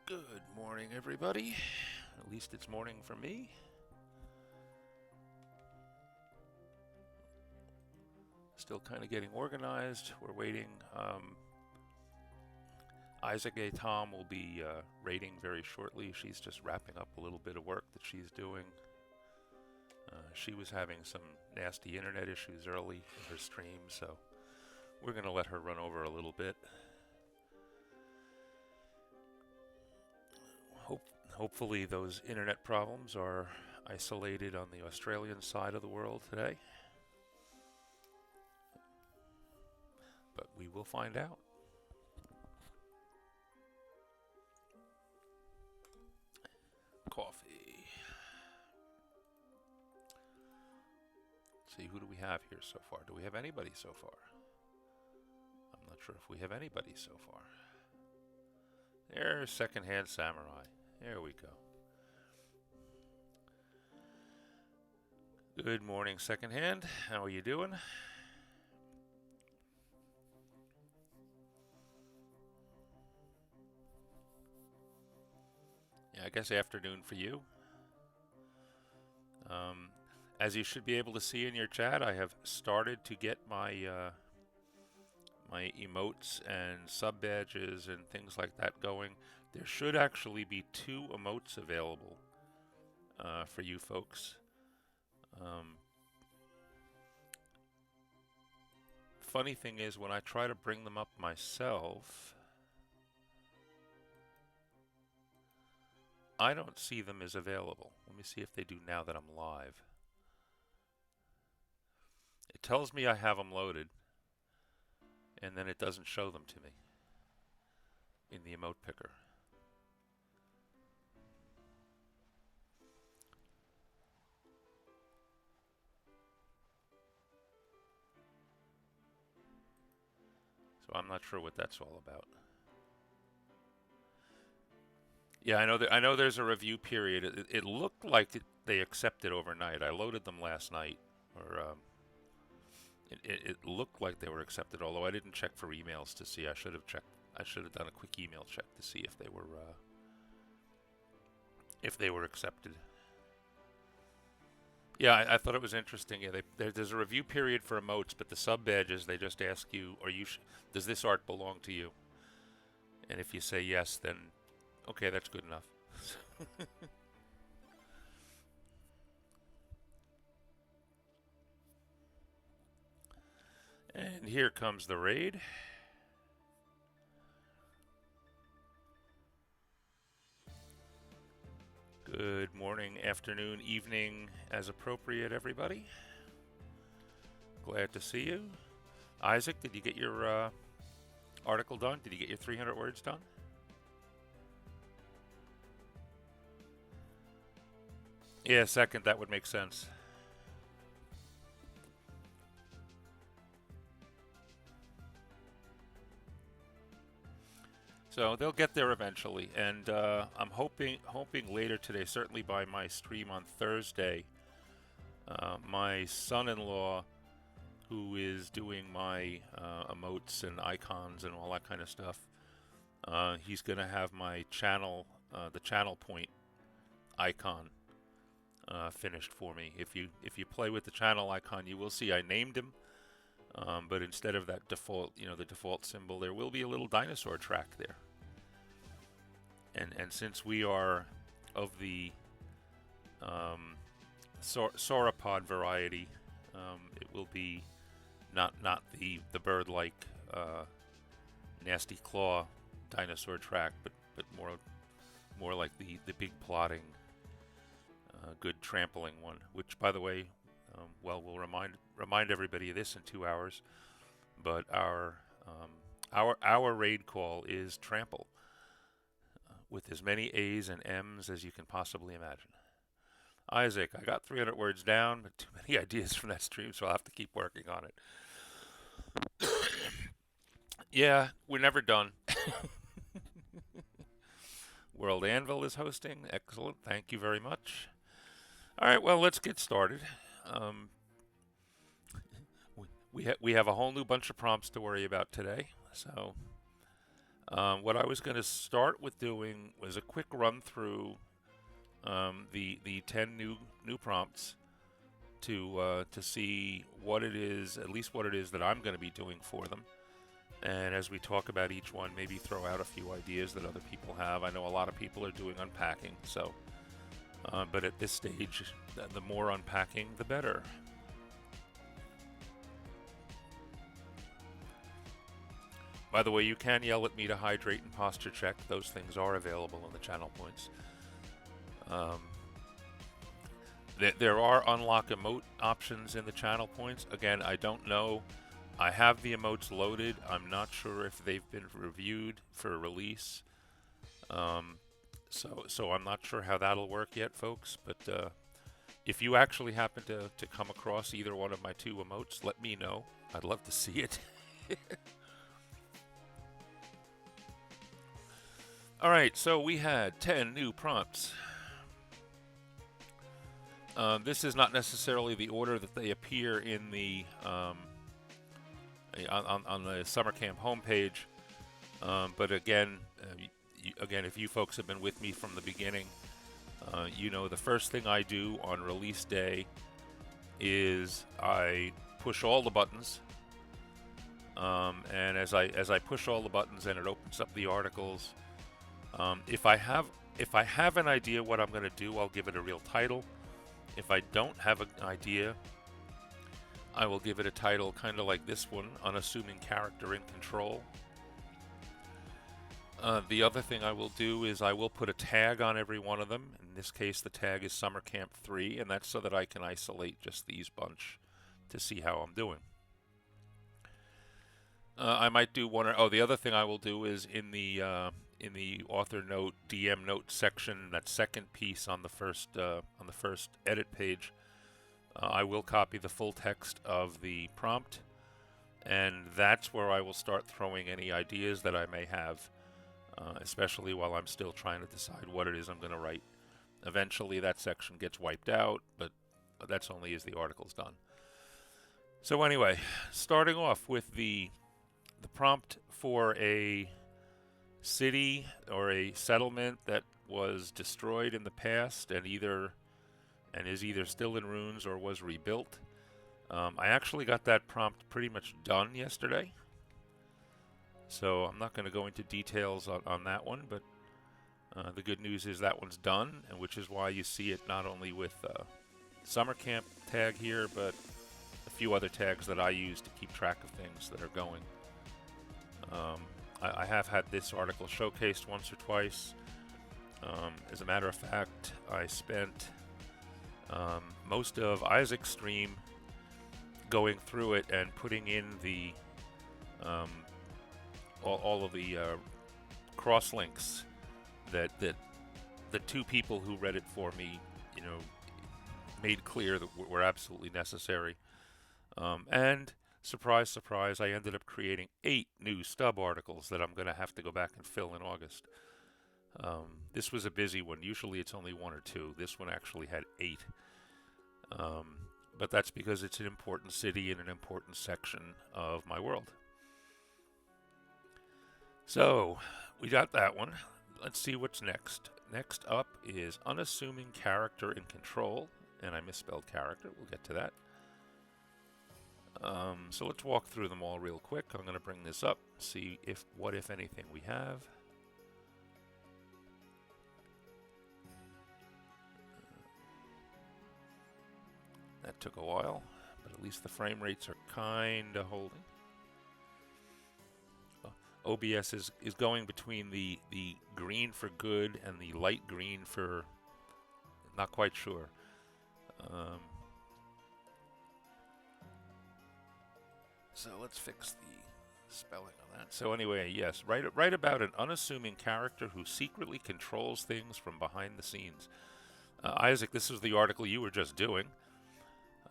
Good morning, everybody. At least it's morning for me. Still kind of getting organized. We're waiting. Isaac A. Tom will be raiding very shortly. She's just wrapping up a little bit of work that she's doing. She was having some nasty internet issues early in her stream, so we're going to let her run over a little bit. Hopefully those internet problems are isolated on the Australian side of the world today. But we will find out. Coffee. Let's see, who do we have here so far? Do we have anybody so far? I'm not sure if we have anybody so far. There's Secondhand Samurai. There we go. Good morning, Secondhand. How are you doing? Yeah, I guess afternoon for you. As you should be able to see in your chat, I have started to get my my emotes and sub badges and things like that going. There should actually be 2 emotes available for you folks. Funny thing is, when I try to bring them up myself, I don't see them as available. Let me see if they do now that I'm live. It tells me I have them loaded, and then it doesn't show them to me in the emote picker. So I'm not sure what that's all about. Yeah, I know there's a review period. It looked like they accepted overnight. I loaded them last night, or it looked like they were accepted. Although I didn't check for emails to see. I should have checked. I should have done a quick email check to see if they were accepted. Yeah, I thought it was interesting. Yeah, there's a review period for emotes, but the sub badges, they just ask you, does this art belong to you? And if you say yes, then okay, that's good enough. And here comes the raid. Good morning, afternoon, evening, as appropriate, everybody. Glad to see you. Isaac, did you get your article done? Did you get your 300 words done? Yeah, second, that would make sense. So they'll get there eventually, and I'm hoping later today, certainly by my stream on Thursday, my son-in-law, who is doing my emotes and icons and all that kind of stuff, he's going to have my channel, the channel point icon, finished for me. If you play with the channel icon, you will see I named him, but instead of that default, the default symbol, there will be a little dinosaur track there. And since we are of the sauropod variety, it will be not the bird-like nasty claw dinosaur track, but more like the big plodding, good trampling one. Which, by the way, we'll remind everybody of this in 2 hours. But our raid call is trample, with as many A's and M's as you can possibly imagine. Isaac, I got 300 words down, but too many ideas from that stream, so I'll have to keep working on it. Yeah, we're never done. World Anvil is hosting. Excellent. Thank you very much. All right, well, let's get started. We have a whole new bunch of prompts to worry about today. So What I was going to start with doing was a quick run through the 10 new prompts to see what it is, at least what it is that I'm going to be doing for them. And as we talk about each one, maybe throw out a few ideas that other people have. I know a lot of people are doing unpacking, so but at this stage, the more unpacking, the better. By the way, you can yell at me to hydrate and posture check. Those things are available in the channel points. There are unlock emote options in the channel points. Again, I don't know. I have the emotes loaded. I'm not sure if they've been reviewed for release. So I'm not sure how that'll work yet, folks. But if you actually happen to come across either one of my 2 emotes, let me know. I'd love to see it. Alright, so we had 10 new prompts. This is not necessarily the order that they appear in the on the summer camp homepage, but again, if you folks have been with me from the beginning, you know the first thing I do on release day is I push all the buttons, and as I push all the buttons and it opens up the articles. If I have an idea what I'm going to do, I'll give it a real title. If I don't have an idea, I will give it a title kind of like this one, Unassuming Character in Control. The other thing I will do is I will put a tag on every one of them. In this case, the tag is Summer Camp 3, and that's so that I can isolate just these bunch to see how I'm doing. I might do one or the other thing I will do is in the author note, DM note section, that second piece on the first edit page, I will copy the full text of the prompt, and that's where I will start throwing any ideas that I may have, especially while I'm still trying to decide what it is I'm going to write. Eventually that section gets wiped out, but that's only as the article's done. So anyway, starting off with the prompt for a city or a settlement that was destroyed in the past and is either still in ruins or was rebuilt. I actually got that prompt pretty much done yesterday, so I'm not going to go into details on that one, but the good news is that one's done, and which is why you see it not only with summer camp tag here, but a few other tags that I use to keep track of things that are going. I have had this article showcased once or twice. As a matter of fact, I spent most of Isaac's stream going through it and putting in the all of the cross links that the 2 people who read it for me, made clear that were absolutely necessary. And surprise, surprise, I ended up creating 8 new stub articles that I'm going to have to go back and fill in August. This was a busy one. Usually it's only 1 or 2. This one actually had 8. But that's because it's an important city in an important section of my world. So, we got that one. Let's see what's next. Next up is Unassuming Character in Control. And I misspelled character. We'll get to that. So let's walk through them all real quick. I'm going to bring this up, see what if anything we have. That took a while, but at least the frame rates are kinda holding. OBS is going between the green for good and the light green for not quite sure. So let's fix the spelling on that. So anyway, yes, write about an unassuming character who secretly controls things from behind the scenes. Isaac, this is the article you were just doing.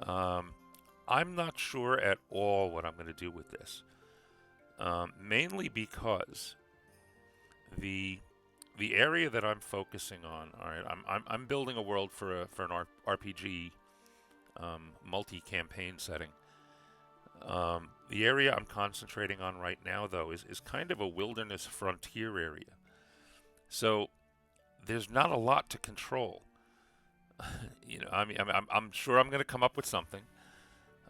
I'm not sure at all what I'm going to do with this. Mainly because the area that I'm focusing on, all right, I'm building a world for an RPG multi-campaign setting. The area I'm concentrating on right now, though, is kind of a wilderness frontier area. So there's not a lot to control. I mean, I'm sure I'm going to come up with something,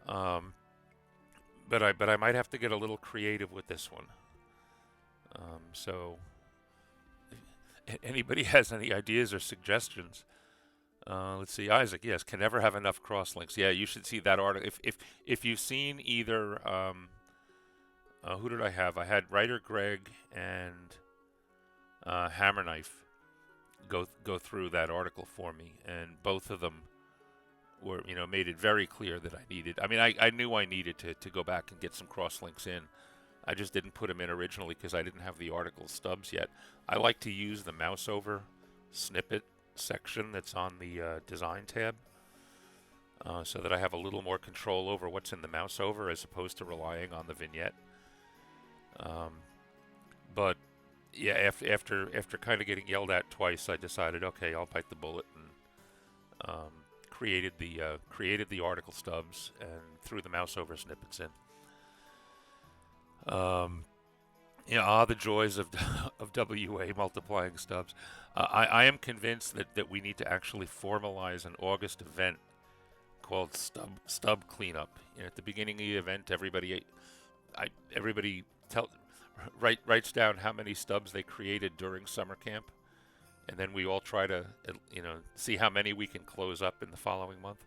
um, but I might have to get a little creative with this one. So, if anybody has any ideas or suggestions? Let's see, Isaac. Yes, can never have enough crosslinks. Yeah, you should see that article. If you've seen either, who did I have? I had writer Greg and Hammerknife go through that article for me, and both of them were made it very clear that I needed. I mean, I knew I needed to go back and get some crosslinks in. I just didn't put them in originally because I didn't have the article stubs yet. I like to use the mouse over snippet section that's on the design tab, so that I have a little more control over what's in the mouse over as opposed to relying on the vignette. But yeah, after kind of getting yelled at twice, I decided, okay, I'll bite the bullet, and created the article stubs and threw the mouse over snippets in. The joys of WA multiplying stubs. I am convinced that we need to actually formalize an August event called stub cleanup. At the beginning of the event, everybody writes down how many stubs they created during summer camp, and then we all try to see how many we can close up in the following month.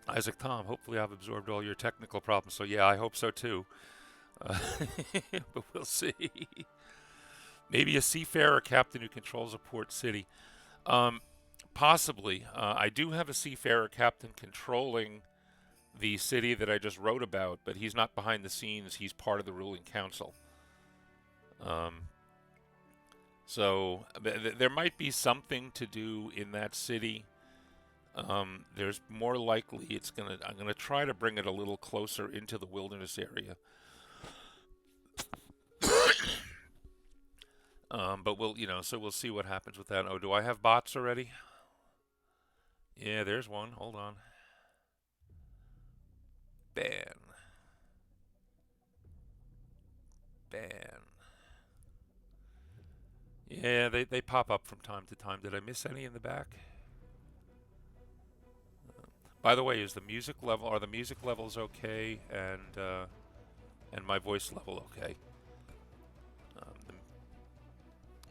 Isaac Tom, hopefully I've absorbed all your technical problems. So yeah, I hope so too. But we'll see. Maybe a seafarer captain who controls a port city. Possibly. I do have a seafarer captain controlling the city that I just wrote about, but he's not behind the scenes. He's part of the ruling council. So there might be something to do in that city. There's more likely I'm gonna try to bring it a little closer into the wilderness area. But we'll see what happens with that. Oh, do I have bots already? Yeah, there's one. Hold on. Ban. Yeah, they pop up from time to time. Did I miss any in the back? By the way, are the music levels okay, and my voice level okay?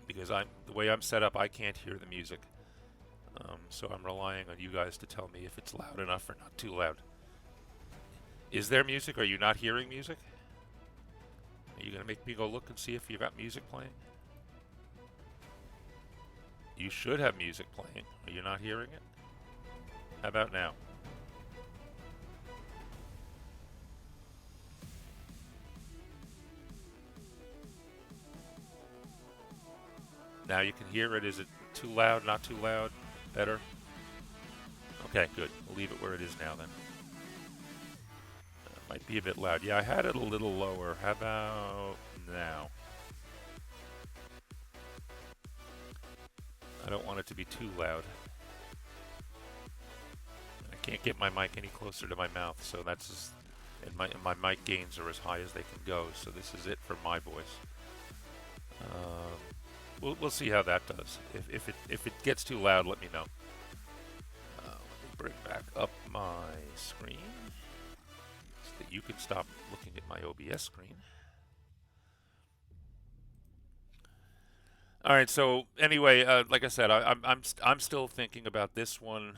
Because the way I'm set up, I can't hear the music. So I'm relying on you guys to tell me if it's loud enough or not too loud. Is there music? Are you not hearing music? Are you going to make me go look and see if you got music playing? You should have music playing. Are you not hearing it? How about now? Now you can hear it. Is it too loud? Not too loud? Better? Okay, good. We'll leave it where it is now then. Might be a bit loud. Yeah, I had it a little lower. How about now? I don't want it to be too loud. I can't get my mic any closer to my mouth, so that's just, and my mic gains are as high as they can go. So this is it for my voice. We'll see how that does. If it gets too loud, let me know. Let me bring back up my screen so that you can stop looking at my OBS screen. All right. So anyway, like I said, I'm still thinking about this one.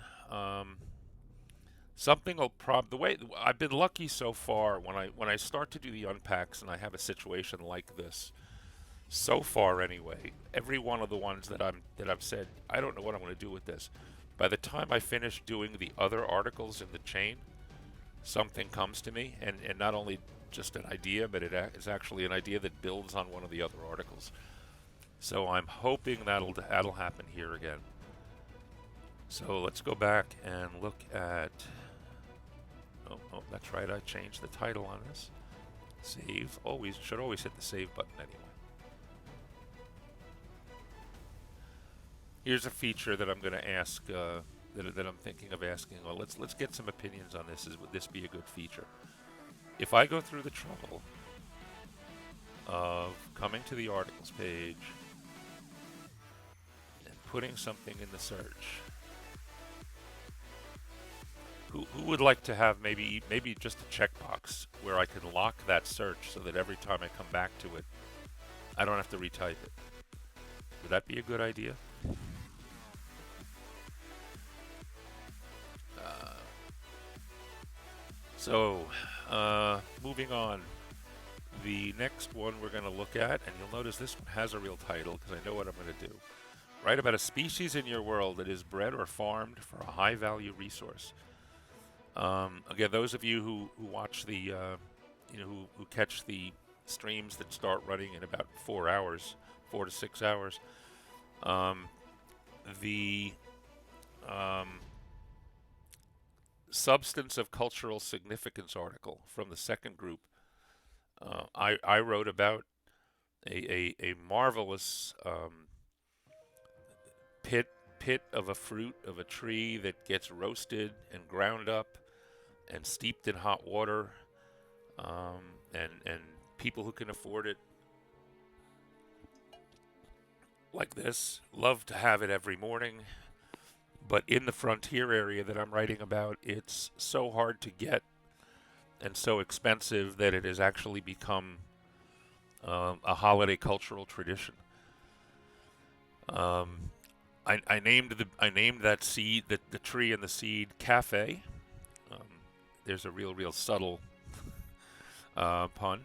Something will the way I've been lucky so far when I start to do the unpacks and I have a situation like this. So far, anyway, every one of the ones that I've said, I don't know what I'm going to do with this. By the time I finish doing the other articles in the chain, something comes to me, and not only just an idea, but it is actually an idea that builds on one of the other articles. So I'm hoping that'll happen here again. So let's go back and look at. Oh, that's right. I changed the title on this. Save. Should always hit the save button anyway. Here's a feature that I'm going to ask that I'm thinking of asking. Well, let's get some opinions on this. Would this be a good feature? If I go through the trouble of coming to the articles page and putting something in the search, who would like to have maybe just a checkbox where I can lock that search so that every time I come back to it, I don't have to retype it? Would that be a good idea? So, moving on. The next one we're going to look at, and you'll notice this one has a real title because I know what I'm going to do. Write about a species in your world that is bred or farmed for a high-value resource. Again, those of you who watch the, who catch the streams that start running in about 4 hours, 4 to 6 hours, the substance of cultural significance article from the second group, I wrote about a marvelous pit of a fruit of a tree that gets roasted and ground up and steeped in hot water, and people who can afford it, like this, love to have it every morning. But in the frontier area that I'm writing about, it's so hard to get and so expensive that it has actually become a holiday cultural tradition. I named that seed, the tree and the seed, Kafay. There's a real subtle pun,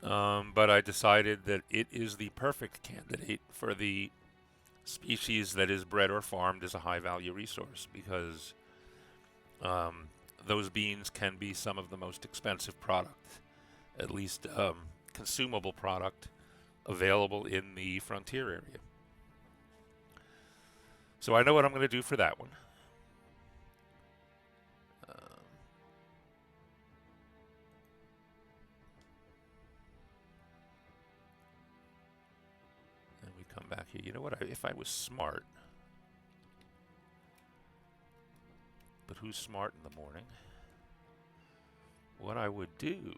but I decided that it is the perfect candidate for the species that is bred or farmed as a high-value resource, because those beans can be some of the most expensive product, at least consumable product, available in the frontier area. So I know what I'm going to do for that one. And we come back here. You know what? If I was smart, but who's smart in the morning? What I would do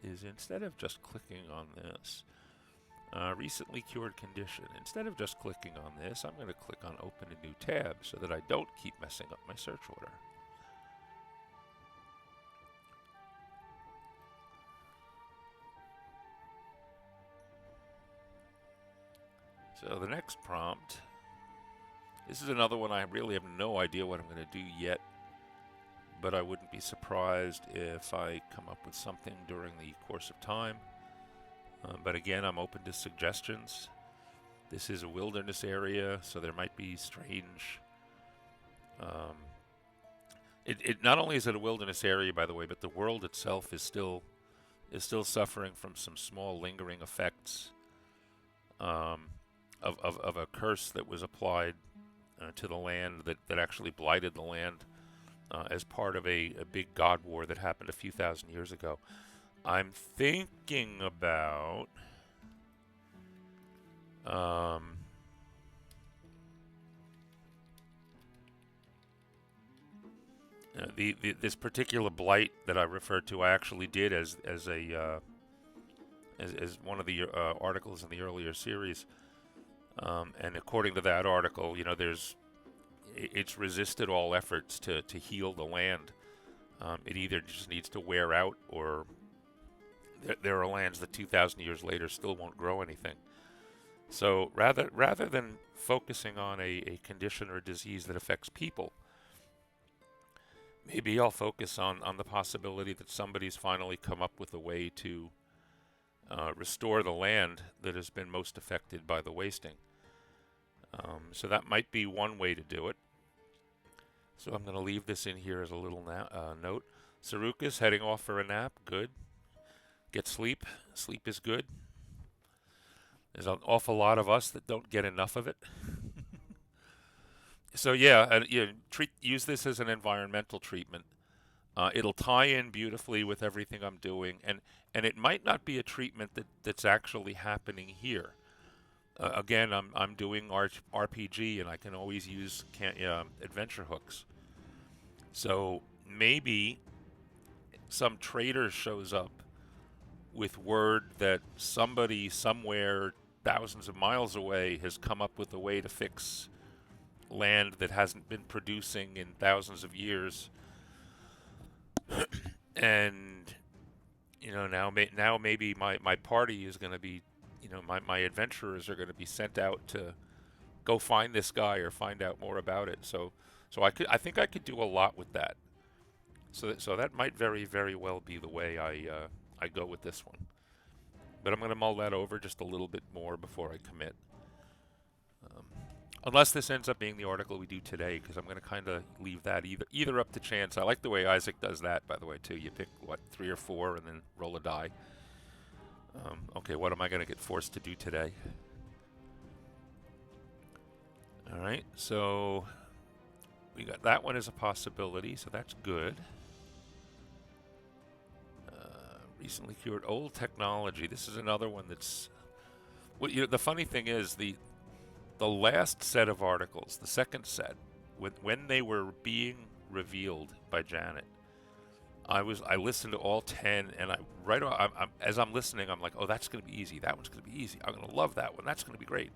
is, instead of just clicking on this, recently cured condition, instead of just clicking on this, I'm going to click on open a new tab so that I don't keep messing up my search order. So the next prompt, this is another one I really have no idea what I'm going to do yet, but I wouldn't be surprised if I come up with something during the course of time. But again, I'm open to suggestions. This is a wilderness area, so there might be strange... It not only is it a wilderness area, by the way, but the world itself is still suffering from some small lingering effects of a curse that was applied to the land that actually blighted the land as part of a big god war that happened a few thousand years ago. I'm thinking about this particular blight that I referred to. I actually did as one of the articles in the earlier series, and according to that article, it's resisted all efforts to heal the land. It either just needs to wear out, or there are lands that 2,000 years later still won't grow anything. So rather than focusing on a condition or a disease that affects people, maybe I'll focus on the possibility that somebody's finally come up with a way to restore the land that has been most affected by the wasting. So that might be one way to do it. So I'm going to leave this in here as a little note. Saruka's heading off for a nap. Good. Get sleep. Sleep is good. There's an awful lot of us that don't get enough of it. So yeah, use this as an environmental treatment. It'll tie in beautifully with everything I'm doing, and it might not be a treatment that's actually happening here. Again, I'm doing RPG, and I can always use adventure hooks. So maybe some trader shows up with word that somebody somewhere thousands of miles away has come up with a way to fix land that hasn't been producing in thousands of years, and now maybe my party is going to be, my adventurers are going to be sent out to go find this guy or find out more about it. So I think I could do a lot with that. So that might very, very well be the way I go with this one. But I'm going to mull that over just a little bit more before I commit. Unless this ends up being the article we do today, because I'm going to kind of leave that either up to chance. I like the way Isaac does that, by the way, too. You pick, what, 3 or 4 and then roll a die. Okay, what am I going to get forced to do today? Alright, so we got that one as a possibility, so that's good. Recently cured old technology. This is another one that's... Well, the funny thing is, the last set of articles, the second set, when they were being revealed by Janet, I listened to all 10, and as I'm listening, I'm like, oh, that's going to be easy. That one's going to be easy. I'm going to love that one. That's going to be great.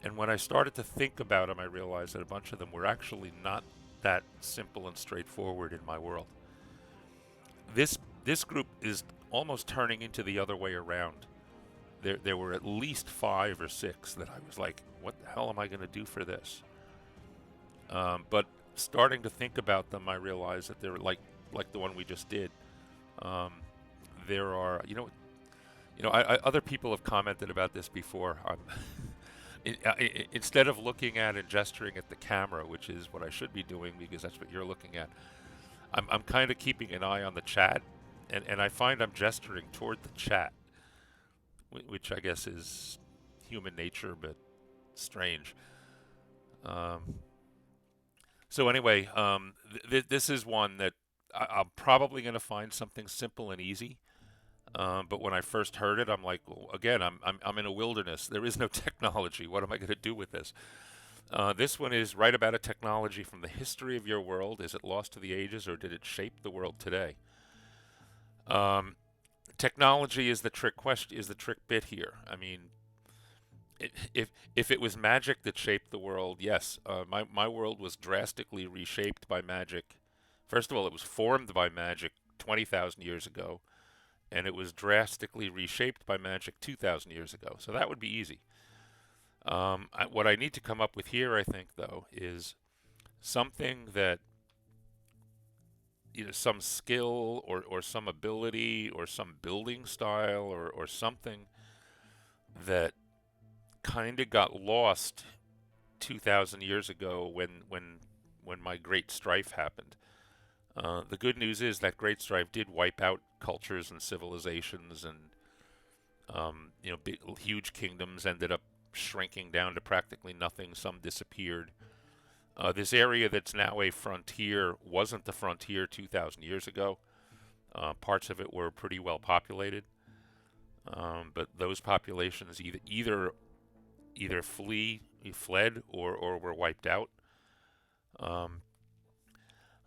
And when I started to think about them, I realized that a bunch of them were actually not that simple and straightforward in my world. This group is almost turning into the other way around. There were at least 5 or 6 that I was like, what the hell am I going to do for this? But starting to think about them, I realized that they're like the one we just did. There are, other people have commented about this before. Instead of looking at and gesturing at the camera, which is what I should be doing because that's what you're looking at, I'm kind of keeping an eye on the chat, and I find I'm gesturing toward the chat, which I guess is human nature, but strange. So anyway, this is one that I'm probably going to find something simple and easy. But when I first heard it, I'm like, well, again, I'm in a wilderness. There is no technology. What am I going to do with this? This one is write about a technology from the history of your world. Is it lost to the ages, or did it shape the world today? Technology is the trick question. Is the trick bit here? I mean, if it was magic that shaped the world, yes, my world was drastically reshaped by magic. First of all, it was formed by magic 20,000 years ago, and it was drastically reshaped by magic 2,000 years ago. So that would be easy. What I need to come up with here, I think, though, is something that, some skill or some ability or some building style or something that kind of got lost 2,000 years ago when my great strife happened. The good news is that great strife did wipe out cultures and civilizations, and huge kingdoms ended up shrinking down to practically nothing. Some disappeared. This area that's now a frontier wasn't the frontier 2,000 years ago. Parts of it were pretty well populated, but those populations either fled or were wiped out.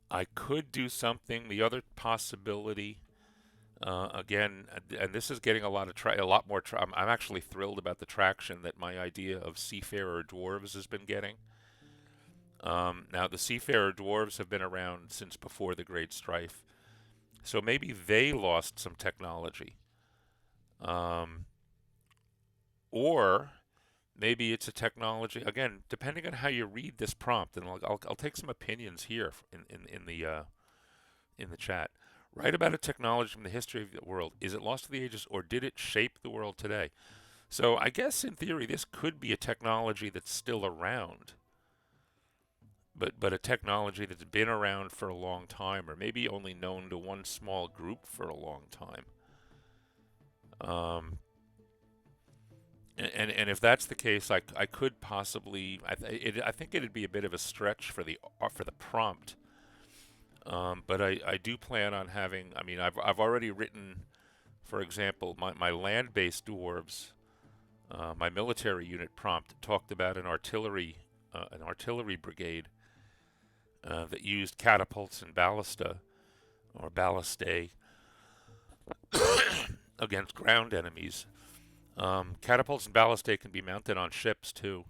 I could do something. The other possibility, again, and this is getting a lot more. I'm actually thrilled about the traction that my idea of seafarer dwarves has been getting. Now, the seafarer dwarves have been around since before the Great Strife, so maybe they lost some technology, or maybe it's a technology. Again, depending on how you read this prompt, and I'll take some opinions here in the chat. Write about a technology from the history of the world. Is it lost to the ages, or did it shape the world today? So I guess in theory this could be a technology that's still around, but a technology that's been around for a long time, or maybe only known to one small group for a long time. And if that's the case, I could possibly. I think it'd be a bit of a stretch for the prompt. But I do plan on having. I mean, I've already written, for example, my land-based dwarves My military unit prompt talked about an artillery brigade that used catapults and ballista or ballistae against ground enemies. Catapults and ballistae can be mounted on ships too.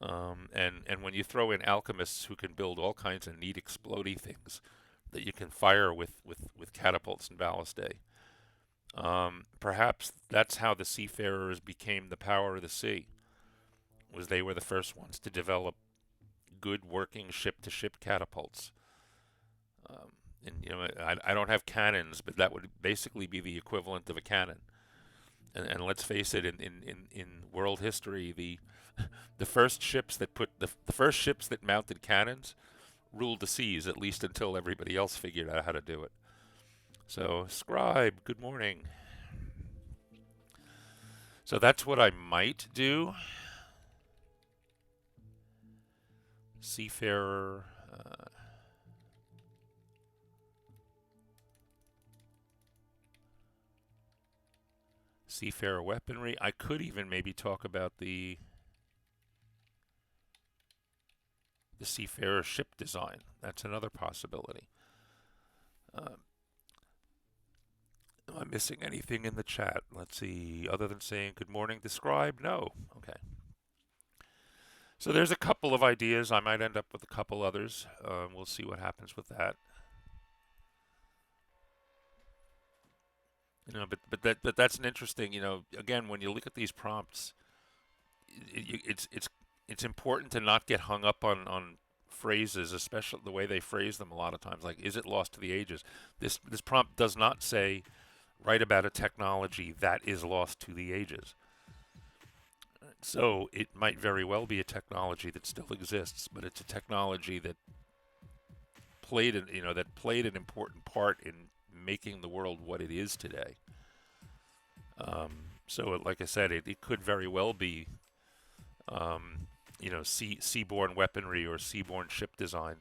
And when you throw in alchemists who can build all kinds of neat explodey things that you can fire with catapults and ballistae, perhaps that's how the seafarers became the power of the sea. Was they were the first ones to develop good working ship-to-ship catapults. And I don't have cannons, but that would basically be the equivalent of a cannon. And let's face it, in world history, the first ships that mounted cannons ruled the seas, at least until everybody else figured out how to do it. So, Scribe, good morning. So that's what I might do. Seafarer. Seafarer weaponry. I could even maybe talk about the seafarer ship design. That's another possibility. Am I missing anything in the chat? Let's see. Other than saying good morning, describe? No. Okay. So there's a couple of ideas. I might end up with a couple others. We'll see what happens with that. But that's an interesting. Again, when you look at these prompts, it's important to not get hung up on phrases, especially the way they phrase them a lot of times. Like, is it lost to the ages? This prompt does not say write about a technology that is lost to the ages. So it might very well be a technology that still exists, but it's a technology that played an important part in making the world what it is today. So, like I said, it could very well be, seaborne weaponry or seaborne ship design.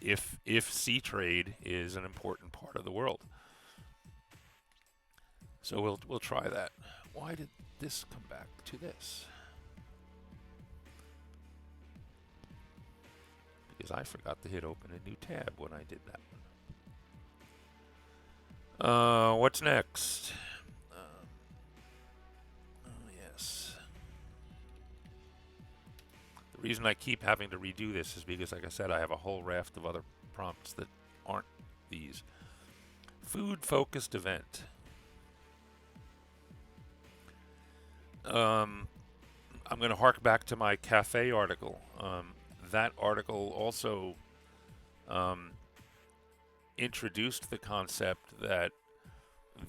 If sea trade is an important part of the world, so we'll try that. Why did this come back to this? Because I forgot to hit open a new tab when I did that one. What's next? Yes. The reason I keep having to redo this is because, like I said, I have a whole raft of other prompts that aren't these. Food-focused event. I'm going to hark back to my Kafay article. That article also introduced the concept that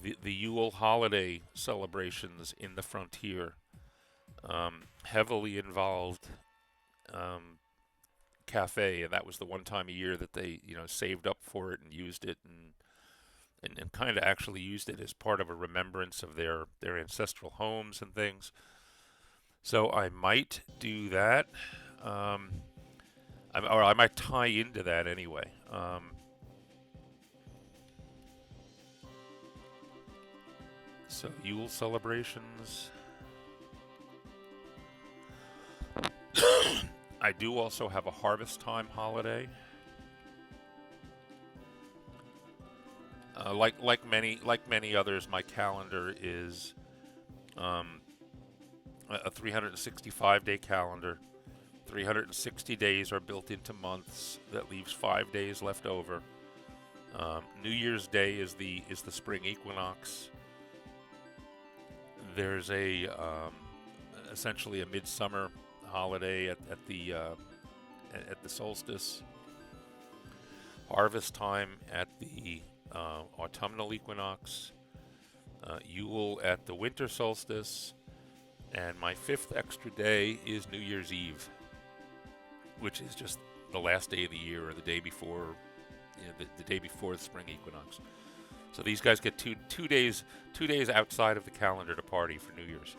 the Yule holiday celebrations in the frontier heavily involved Kafay, and that was the one time a year that they saved up for it and used it and kind of actually used it as part of a remembrance of their ancestral homes and things. So I might do that, or I might tie into that anyway. So Yule celebrations. I do also have a harvest time holiday. Like many others, my calendar is a 365-day calendar. 360 days are built into months. That leaves 5 days left over. New Year's Day is the spring equinox. There's essentially a midsummer holiday at the solstice. Harvest time at the autumnal equinox. Yule at the winter solstice. And my 5th extra day is New Year's Eve, which is just the last day of the year or the day before, the day before the spring equinox. So these guys get two days outside of the calendar to party for New Year's.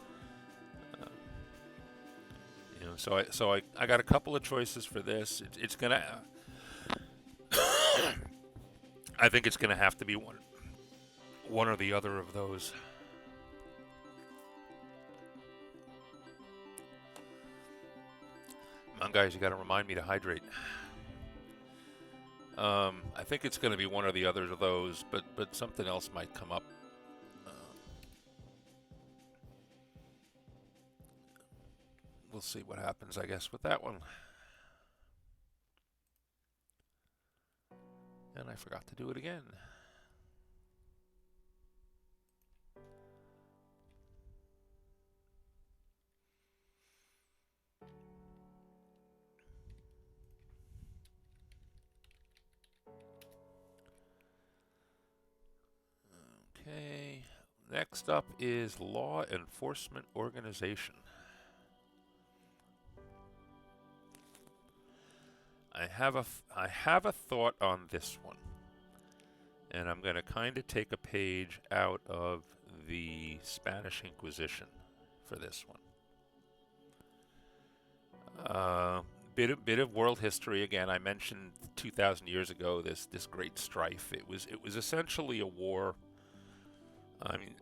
So I got a couple of choices for this. It's gonna. I think it's gonna have to be one or the other of those. on, guys. You got to remind me to hydrate. I think it's going to be one or the other of those, but something else might come up. We'll see what happens, I guess, with that one. And I forgot to do it again. Okay, next up is Law Enforcement Organization. I have a thought on this one, and I'm going to kind of take a page out of the Spanish Inquisition for this one. Bit of world history again. I mentioned 2,000 years ago this great strife. It was essentially a war. I mean,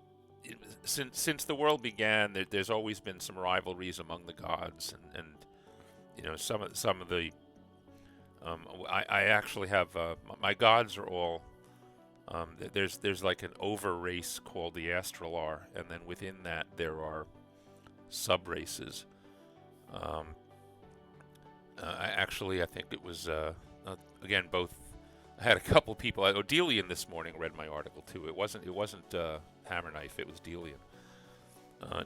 since the world began, there's always been some rivalries among the gods, and you know, some of the I actually have my gods are all there's like an over race called the Astralar, and then within that there are sub races. I think it was again both. I had a couple people. Delian this morning read my article too. It wasn't Hammerknife. It was Delian.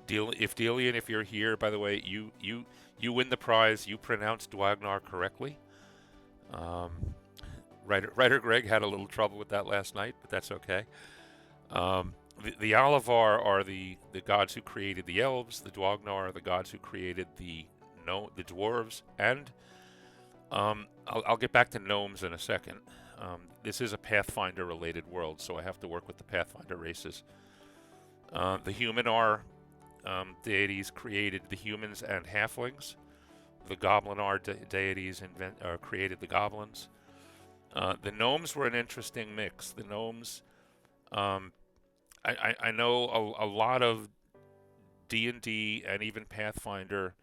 Delian, if you're here, by the way, you win the prize. You pronounced Dwagnar correctly. Writer Greg had a little trouble with that last night, but that's okay. The Alavar are the gods who created the elves. The Dwagnar are the gods who created the dwarves, and I'll get back to gnomes in a second. This is a Pathfinder-related world, so I have to work with the Pathfinder races. The Humanar deities created the humans and halflings. The Goblinar deities created the goblins. The gnomes were an interesting mix. The gnomes, I know a lot of D&D and even Pathfinder,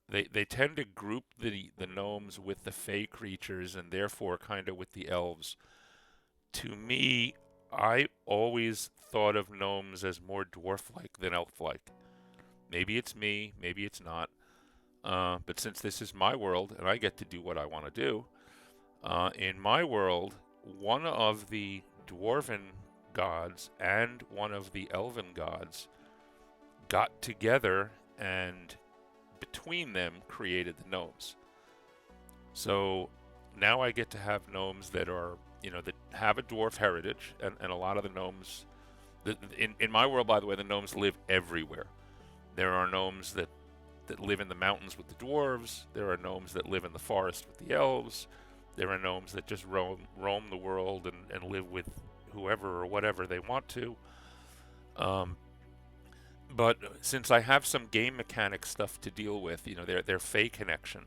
they tend to group the gnomes with the fey creatures and therefore kind of with the elves. To me, I always thought of gnomes as more dwarf-like than elf-like. Maybe it's me, maybe it's not. But since this is my world and I get to do what I want to do, in my world, one of the Dwarven gods and one of the Elven gods got together and between them created the gnomes. So now I get to have gnomes that are, that have a dwarf heritage, and a lot of the gnomes, in my world, by the way, the gnomes live everywhere. There are gnomes that live in the mountains with the dwarves. There are gnomes that live in the forest with the elves. There are gnomes that just roam the world and live with whoever or whatever they want to. But since I have some game mechanic stuff to deal with, their Fey connection,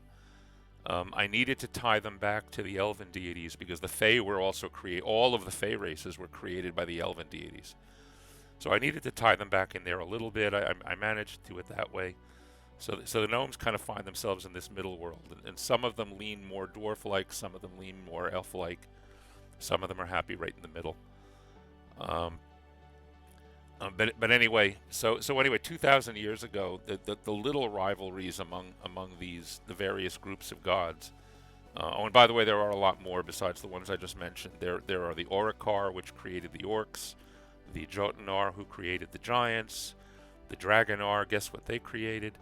I needed to tie them back to the Elven deities because the Fey were also all of the Fey races were created by the Elven deities. So I needed to tie them back in there a little bit. I managed to do it that way. So the gnomes kind of find themselves in this middle world, and some of them lean more dwarf-like, some of them lean more elf-like, some of them are happy right in the middle. But anyway, so anyway, 2,000 years ago, the little rivalries among the various groups of gods. And by the way, there are a lot more besides the ones I just mentioned. There are the Orikar, which created the orcs, the Jotunar, who created the giants, the Dragonar. Guess what they created?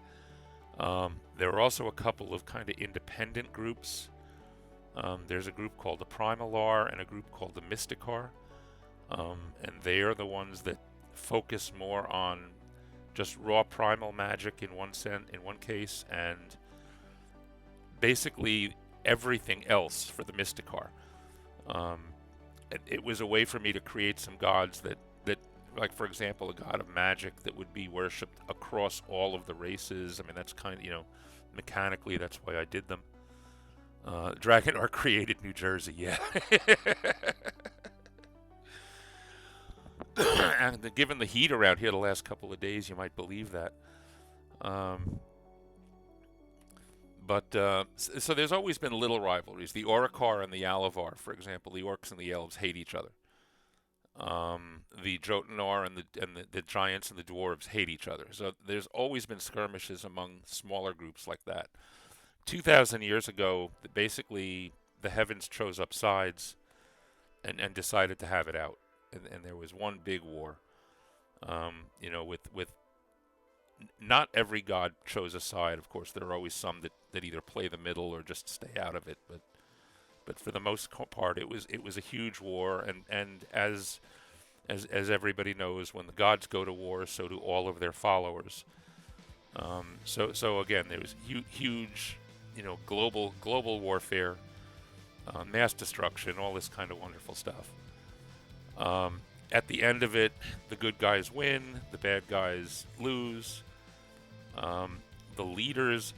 There are also a couple of kind of independent groups. There's a group called the Primalar and a group called the Mysticar, and they are the ones that focus more on just raw primal magic in one case, and basically everything else for the Mysticar. It was a way for me to create some gods that, like for example, a god of magic that would be worshipped across all of the races. I mean, that's kind of, mechanically, that's why I did them. Dragonar created New Jersey, yeah. And given the heat around here the last couple of days, you might believe that. But so there's always been little rivalries. The Orikar and the Alavar, for example, the orcs and the elves hate each other. The Jotunar and the giants and the dwarves hate each other. So there's always been skirmishes among smaller groups like that. 2,000 years ago, basically the heavens chose up sides and decided to have it out. And there was one big war. With not every god chose a side. Of course, there are always some that either play the middle or just stay out of it. But for the most part, it was a huge war. And as everybody knows, when the gods go to war, so do all of their followers. So again, there was huge, global warfare, mass destruction, all this kind of wonderful stuff. At the end of it, the good guys win, the bad guys lose. The leaders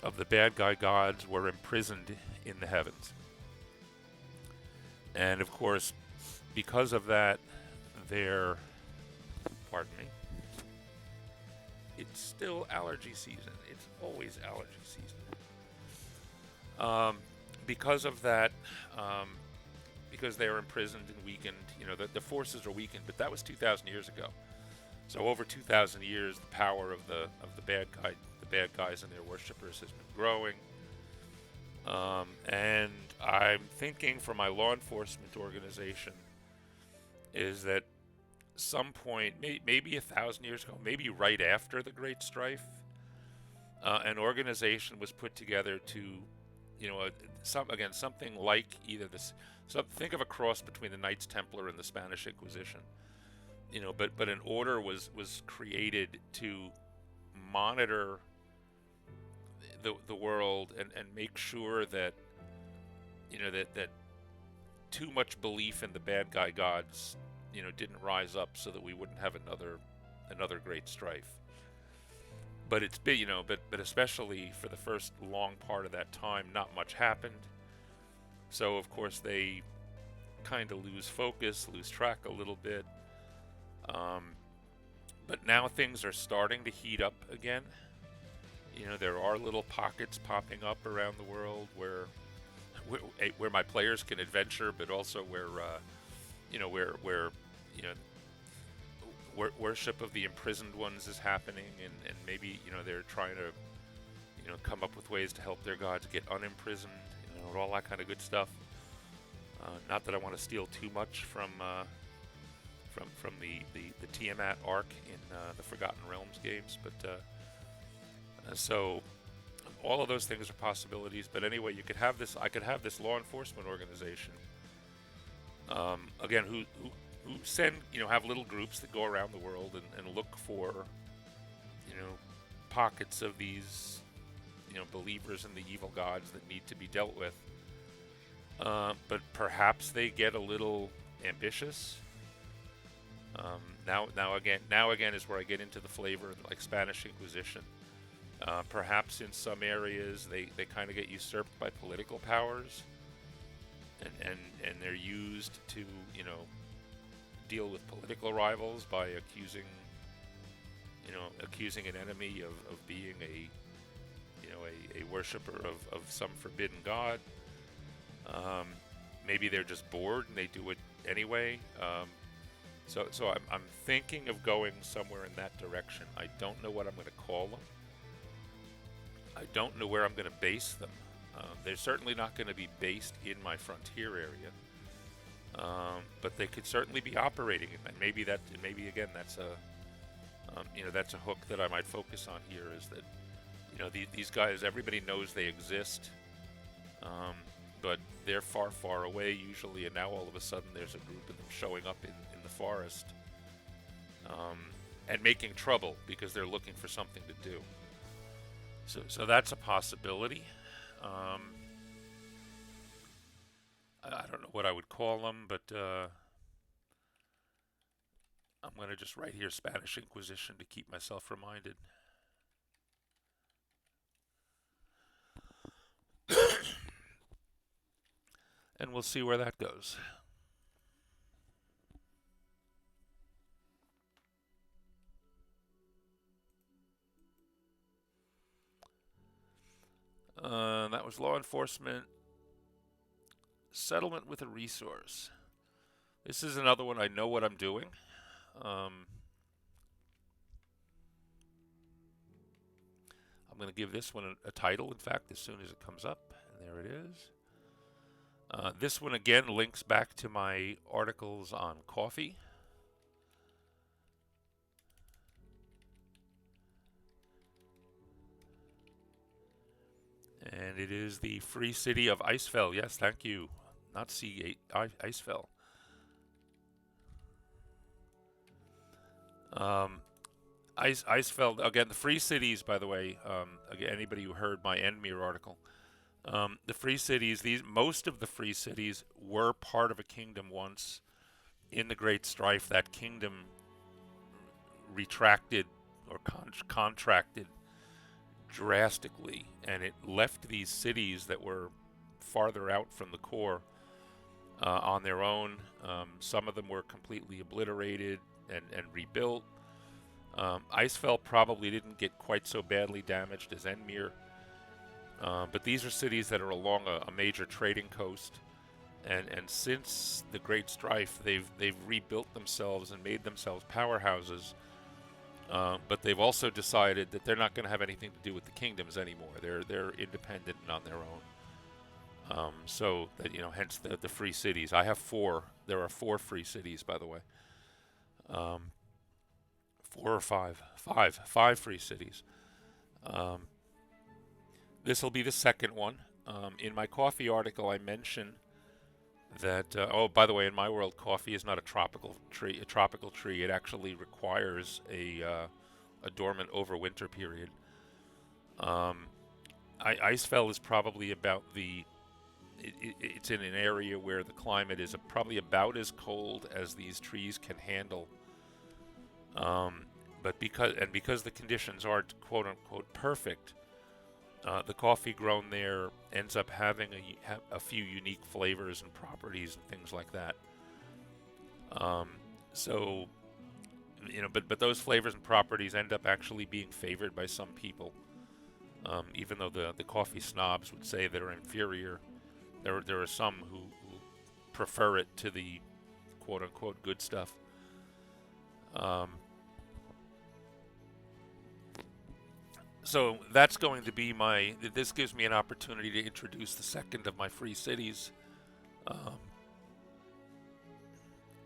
of the bad guy gods were imprisoned in the heavens. And of course, because of that, pardon me, it's still allergy season. It's always allergy season. Because of that, because they are imprisoned and weakened, the forces are weakened, but that was 2,000 years ago. So over 2,000 years, the power of the bad guys and their worshippers has been growing. And I'm thinking for my law enforcement organization is that some point, maybe 1,000 years ago, maybe right after the Great Strife, an organization was put together to, something like either this. So think of a cross between the Knights Templar and the Spanish Inquisition. But an order was created to monitor the world and make sure that that too much belief in the bad guy gods didn't rise up, so that we wouldn't have another great strife. But it's big, but especially for the first long part of that time, not much happened. So of course they kind of lose focus, lose track a little bit. But now things are starting to heat up again. There are little pockets popping up around the world where my players can adventure, but also where worship of the imprisoned ones is happening, and maybe they're trying to come up with ways to help their gods get unimprisoned, all that kind of good stuff. Not that I want to steal too much from the Tiamat arc in the Forgotten Realms games, but so all of those things are possibilities. But anyway, I could have this law enforcement organization, again, who send, have little groups that go around the world and look for, pockets of these, believers in the evil gods that need to be dealt with. But perhaps they get a little ambitious. Now again is where I get into the flavor of like Spanish Inquisition. Perhaps in some areas they kind of get usurped by political powers, and they're used to deal with political rivals by accusing an enemy of being a worshipper of some forbidden god. Maybe they're just bored and they do it anyway. So I'm thinking of going somewhere in that direction. I don't know what I'm going to call them. I don't know where I'm going to base them. They're certainly not going to be based in my frontier area, but they could certainly be operating, and maybe again that's a hook that I might focus on here. Is that these guys, everybody knows they exist, but they're far, far away usually, and now all of a sudden there's a group of them showing up in the forest, and making trouble because they're looking for something to do. So that's a possibility. I don't know what I would call them, but I'm going to just write here Spanish Inquisition to keep myself reminded. And we'll see where that goes. That was law enforcement. Settlement with a resource. This is another one I know what I'm doing. I'm going to give this one a title, in fact, as soon as it comes up. And there it is. This one, again, links back to my articles on coffee. And it is the free city of Icefell. Yes, thank you. Not C8, Icefell. Icefell, again, the free cities, by the way, again, anybody who heard my Endmere article, the free cities, most of the free cities were part of a kingdom once. In the Great Strife, that kingdom retracted or contracted drastically, and it left these cities that were farther out from the core on their own. Some of them were completely obliterated and rebuilt. Icefell probably didn't get quite so badly damaged as Endmere, but these are cities that are along a major trading coast, and since the Great Strife, they've rebuilt themselves and made themselves powerhouses. But they've also decided that they're not going to have anything to do with the kingdoms anymore. They're independent and on their own. So that, hence the free cities. I have 4. There are 4 free cities, by the way. 4 or 5? 5 free cities. This will be the second one. In my coffee article, I mention that, by the way, in my world, coffee is not a tropical tree. It actually requires a dormant overwinter period. Icefell is probably about it's in an area where the climate is probably about as cold as these trees can handle. But because the conditions aren't quote unquote perfect, the coffee grown there ends up having a few unique flavors and properties and things like that. But those flavors and properties end up actually being favored by some people. Even though the coffee snobs would say they're inferior, there are some who prefer it to the quote unquote good stuff. So that's going to be this gives me an opportunity to introduce the second of my free cities.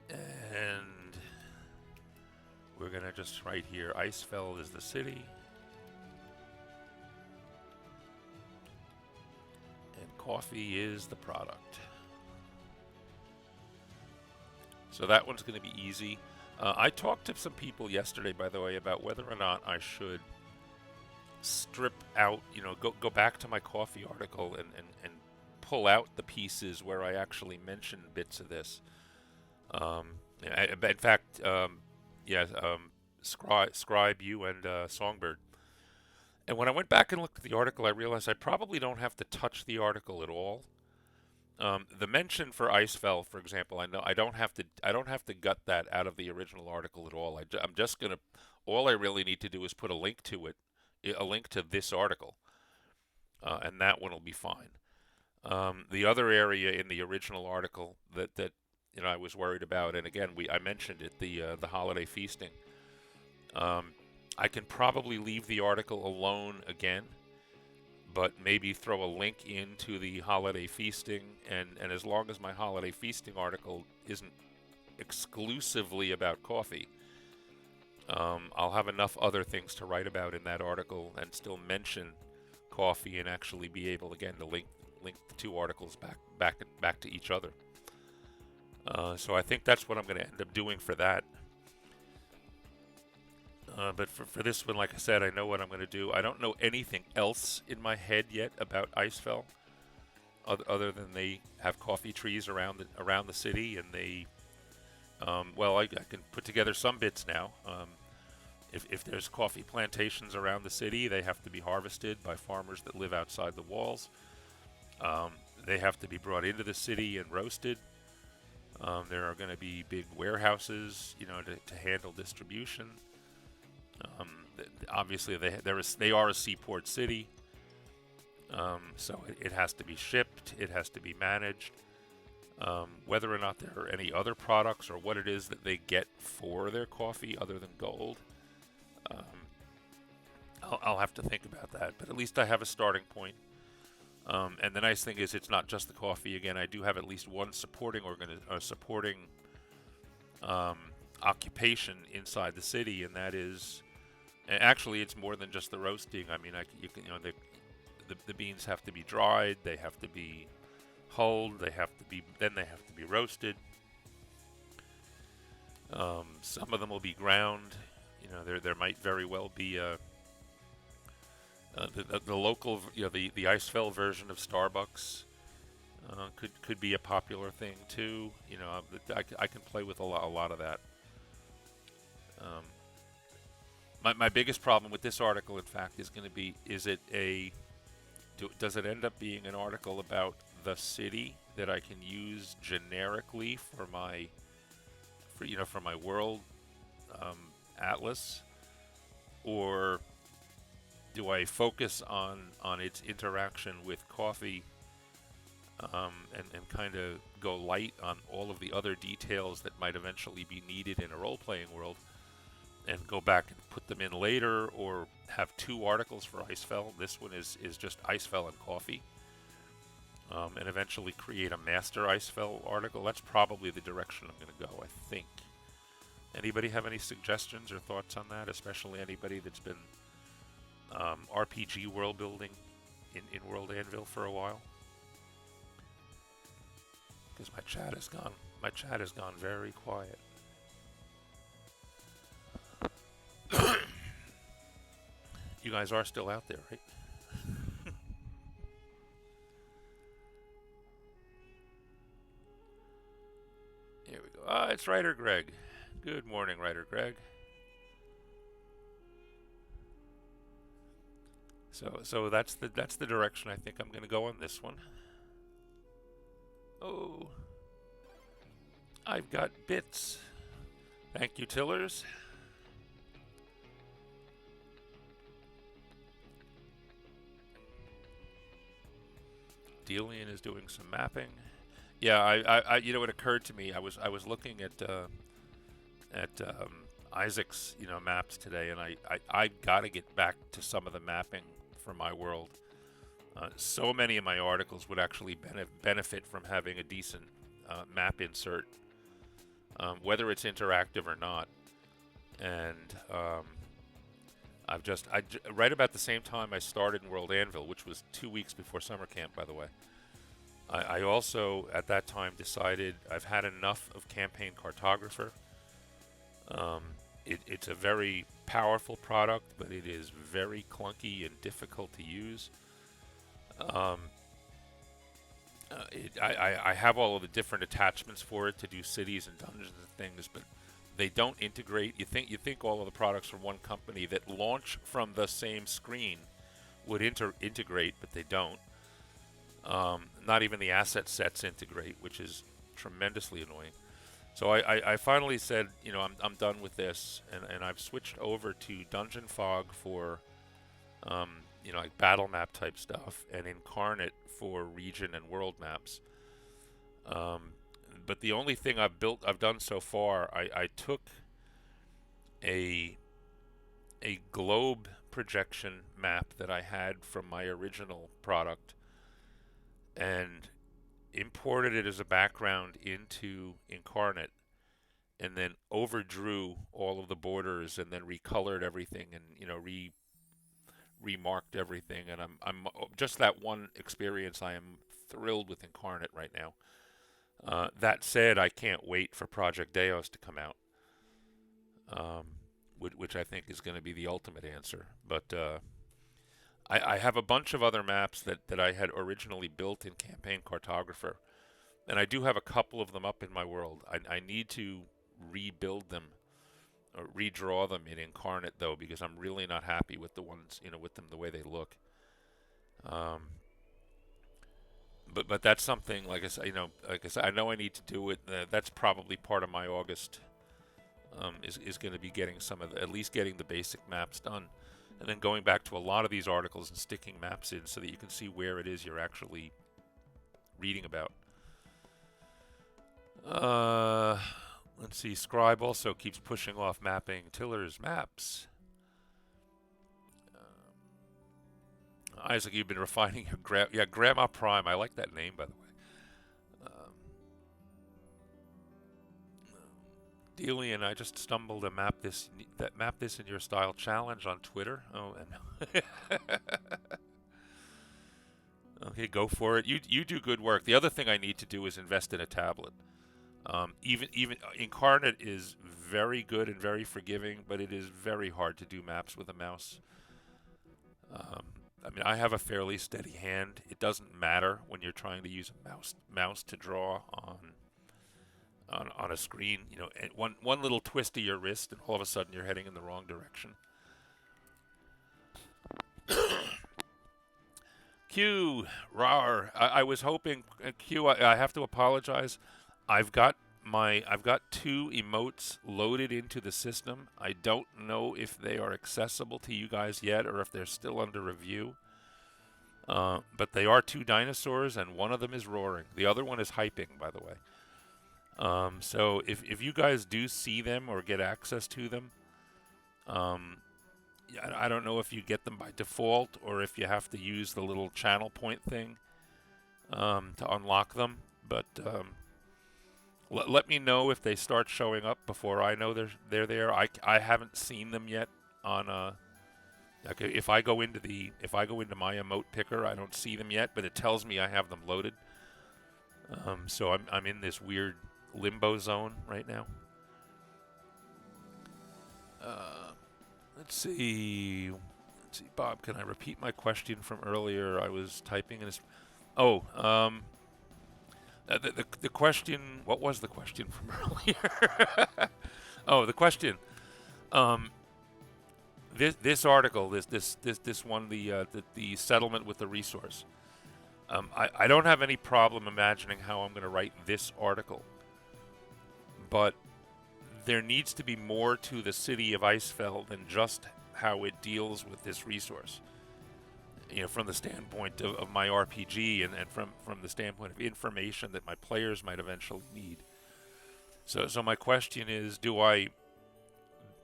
And we're going to just write here, Icefell is the city. And coffee is the product. So that one's going to be easy. I talked to some people yesterday, by the way, about whether or not I should strip out, go back to my coffee article and pull out the pieces where I actually mention bits of this. In fact, Scribe, you and Songbird. And when I went back and looked at the article, I realized I probably don't have to touch the article at all. The mention for Icefell, for example, I don't have to gut that out of the original article at all. I'm just gonna. All I really need to do is put a link to it. A link to this article, and that one will be fine. The other area in the original article that I was worried about, and again I mentioned it, the holiday feasting. I can probably leave the article alone again, but maybe throw a link into the holiday feasting, and as long as my holiday feasting article isn't exclusively about coffee, I'll have enough other things to write about in that article and still mention coffee and actually be able again to link the 2 articles back to each other. So I think that's what I'm going to end up doing for that. But for this one, like I said, I know what I'm going to do. I don't know anything else in my head yet about Icefell, other than they have coffee trees around the city, and they I can put together some bits now. If there's coffee plantations around the city, they have to be harvested by farmers that live outside the walls. They have to be brought into the city and roasted. There are going to be big warehouses, to handle distribution. Obviously, they are a seaport city. So it has to be shipped, it has to be managed. Whether or not there are any other products or what it is that they get for their coffee other than gold, um, I'll have to think about that. But at least I have a starting point. And the nice thing is, it's not just the coffee. Again, I do have at least one supporting um, occupation inside the city, and that is, and actually, it's more than just the roasting. I mean, the beans have to be dried, they have to be hulled, they have to be roasted. Some of them will be ground. There might very well be the local, the Icefell version of Starbucks could be a popular thing too. I can play with a lot of that. My biggest problem with this article, in fact, is going to be: does it end up being an article about the city that I can use generically for my world atlas, or do I focus on its interaction with coffee, and kind of go light on all of the other details that might eventually be needed in a role-playing world, and go back and put them in later, or have two articles for Icefell? This one is just Icefell and coffee, and eventually create a master Icefell article. That's probably the direction I'm going to go, I think. Anybody have any suggestions or thoughts on that, especially anybody that's been RPG world building in World Anvil for a while? Because my chat has gone very quiet. You guys are still out there, right? Here we go. It's Writer Greg. Good morning, Writer Greg. So that's the direction I think I'm going to go on this one. Oh, I've got bits. Thank you, Tillers. Delian is doing some mapping. Yeah, I it occurred to me. I was looking at Isaac's maps today, and I got to get back to some of the mapping for my world. So many of my articles would actually benefit from having a decent map insert, whether it's interactive or not. And right about the same time I started in World Anvil, which was 2 weeks before summer camp, by the way. I also, at that time, decided I've had enough of Campaign Cartographer. It's a very powerful product, but it is very clunky and difficult to use. I have all of the different attachments for it to do cities and dungeons and things, but they don't integrate. You think all of the products from one company that launch from the same screen would integrate, but they don't. Not even the asset sets integrate, which is tremendously annoying. So I finally said, I'm done with this, and I've switched over to Dungeon Fog for, like battle map type stuff, and Incarnate for region and world maps. But the only thing I've done so far, I took a globe projection map that I had from my original product and imported it as a background into Incarnate, and then overdrew all of the borders and then recolored everything and remarked everything. And I'm just that one experience, I am thrilled with Incarnate right now. That said, I can't wait for Project Deos to come out, which I think is going to be the ultimate answer. But I have a bunch of other maps that I had originally built in Campaign Cartographer, and I do have a couple of them up in my world. I need to rebuild them or redraw them in Incarnate, though, because I'm really not happy with the ones, with them the way they look. But that's something, like I said, I know I need to do it. That's probably part of my August. Is going to be getting at least getting the basic maps done. and then going back to a lot of these articles and sticking maps in so that you can see where it is you're actually reading about. Let's see. Scribe also keeps pushing off mapping. Tiller's maps. Isaac, you've been refining your Grandma Prime. I like that name, by the way. Delian, I just stumbled a map this in your style challenge on Twitter. Oh, and okay, go for it. You do good work. The other thing I need to do is invest in a tablet. Even Incarnate is very good and very forgiving, but it is very hard to do maps with a mouse. I mean, I have a fairly steady hand. It doesn't matter when you're trying to use a mouse to draw on a screen. You know, and one little twist of your wrist, and all of a sudden you're heading in the wrong direction. Q, rar. I was hoping, Q. I have to apologize. I've got 2 emotes loaded into the system. I don't know if they are accessible to you guys yet, or if they're still under review. But they are 2 dinosaurs, and one of them is roaring. The other one is hyping, by the way. So if you guys do see them or get access to them, I don't know if you get them by default or if you have to use the little channel point thing to unlock them. But let me know if they start showing up before I know they're there. I haven't seen them yet on like if I go into my emote picker, I don't see them yet, but it tells me I have them loaded. So I'm in this weird limbo zone right now. Let's see, Bob, can I repeat my question from earlier? I was typing in this. The question. What was the question from earlier? The question. This article, this one, the settlement with the resource. I don't have any problem imagining how I'm going to write this article, but there needs to be more to the city of Icefell than just how it deals with this resource. You know, from the standpoint of my RPG and from the standpoint of information that my players might eventually need. So my question is, do I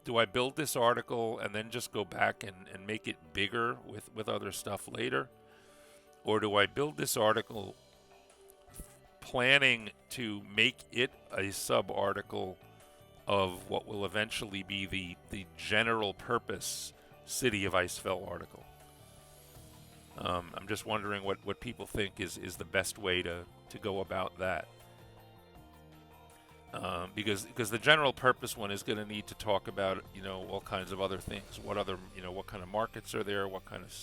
build this article and then just go back and make it bigger with other stuff later? Or do I build this article planning to make it a sub-article of what will eventually be the general purpose City of Icefell article? I'm just wondering what people think is the best way to go about that. Because the general purpose one is going to need to talk about, you know, all kinds of other things. What other, you know, what kind of markets are there? What kind of,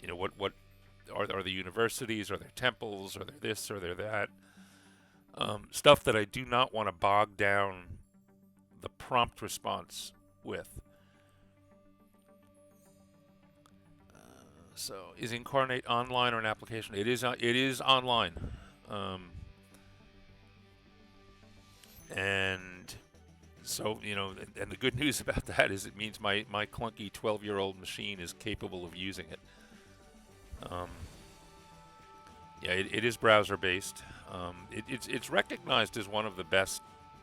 you know, what are the universities? Are there temples? Are there this? Are there that? Stuff that I do not want to bog down the prompt response with. So, is Incarnate online or an application? It is online. And so, you know, and the good news about that is it means my clunky 12-year-old machine is capable of using it. Yeah, it is browser-based. It's recognized as one of the best,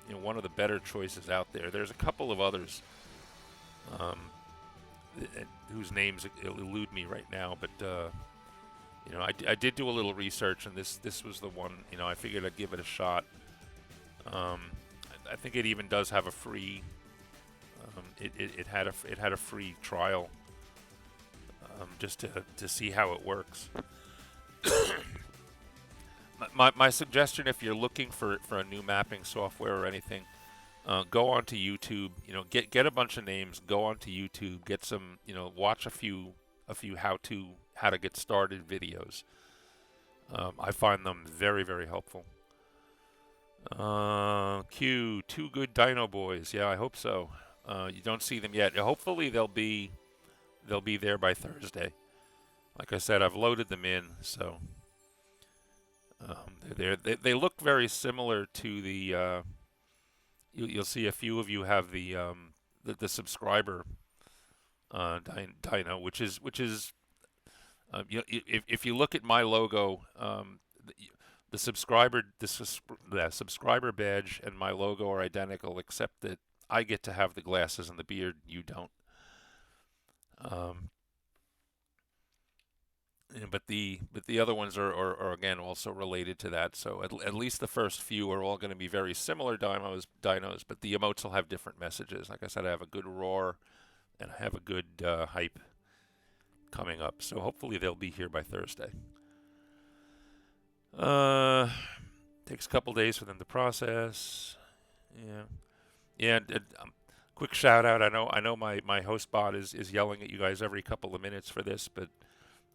you know, one of the better choices out there. There's a couple of others whose names elude me right now, but you know, I did do a little research, and this was the one. You know, I figured I'd give it a shot. I think it even does have a free. It had a free trial just to see how it works. My suggestion, if you're looking for a new mapping software or anything, go onto YouTube. You know, get a bunch of names. Go onto YouTube. Get some. You know, watch a few how to get started videos. I find them very, very helpful. Q, 2 good Dino Boys. Yeah, I hope so. You don't see them yet. Hopefully they'll be there by Thursday. Like I said, I've loaded them in, so they're there. They look very similar to the. You'll see a few of you have the subscriber Dino, which is if you look at my logo, the the subscriber badge and my logo are identical, except that I get to have the glasses and the beard. You don't. Um, but the other ones are again also related to that. So at least the first few are all going to be very similar dinos, but the emotes will have different messages. Like I said, I have a good roar and I have a good hype coming up. So hopefully they'll be here by Thursday. Uh, Takes a couple days for them to process. Yeah, yeah. Quick shout out. I know my host bot is yelling at you guys every couple of minutes for this, but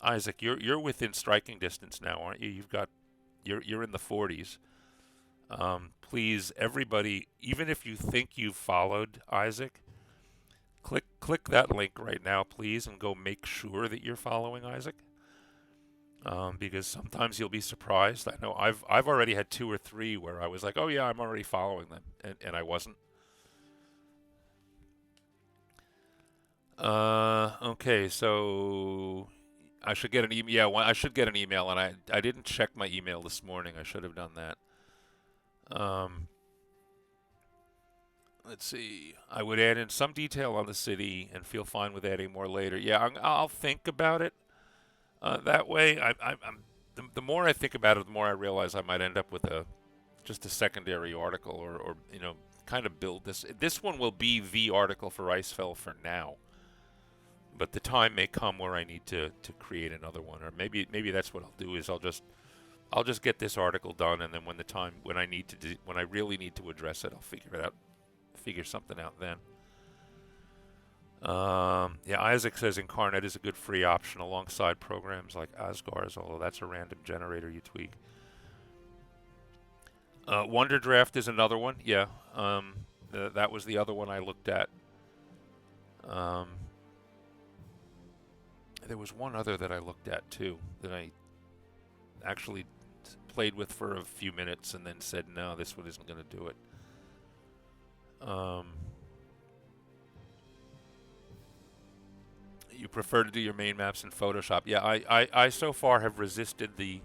Isaac, you're within striking distance now, aren't you? You're in the 40s. Please, everybody, even if you think you've followed Isaac, click that link right now, please, and go make sure that you're following Isaac. Because sometimes you'll be surprised. I know I've already had 2 or 3 where I was like, oh yeah, I'm already following them, and I wasn't. Okay, so I should get an email. Yeah, I should get an email, and I didn't check my email this morning. I should have done that. Um, let's see. I would add in some detail on the city and feel fine with adding more later. Yeah, I'll think about it. That way, the more I think about it, the more I realize I might end up with just a secondary article, or kind of build this. This one will be the article for Icefell for now, but the time may come where I need to create another one, or maybe that's what I'll do is I'll just get this article done, and then when I really need to address it, I'll figure something out then. Yeah, Isaac says Incarnate is a good free option alongside programs like Asgar's, although that's a random generator you tweak. Wonder Draft is another one. Yeah, that was the other one I looked at. Um, there was one other that I looked at too that I actually played with for a few minutes and then said, no, this one isn't going to do it. You prefer to do your main maps in Photoshop. Yeah, I so far have resisted the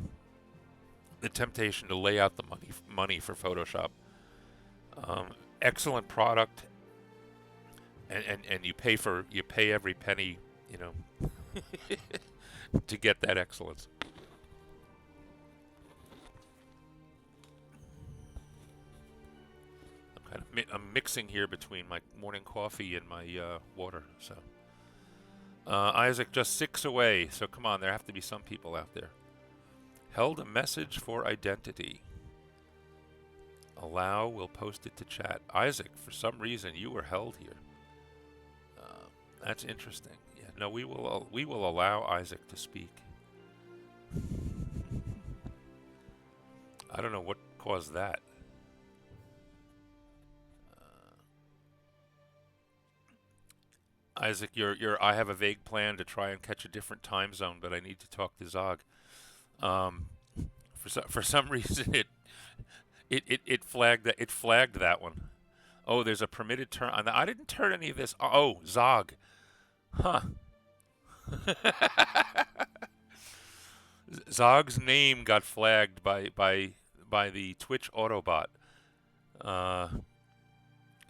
temptation to lay out the money for Photoshop. Excellent product, and you pay every penny, to get that excellence. I'm mixing here between my morning coffee and my water. So Isaac, just 6 away. So come on, there have to be some people out there. Held a message for identity. Allow, will post it to chat. Isaac, for some reason you were held here. That's interesting. Yeah, no, we will allow Isaac to speak. I don't know what caused that. Isaac, I have a vague plan to try and catch a different time zone, but I need to talk to Zog. For some reason it flagged that one. Oh, there's a permitted turn. I didn't turn any of this. Oh, Zog. Huh. Zog's name got flagged by the Twitch Autobot.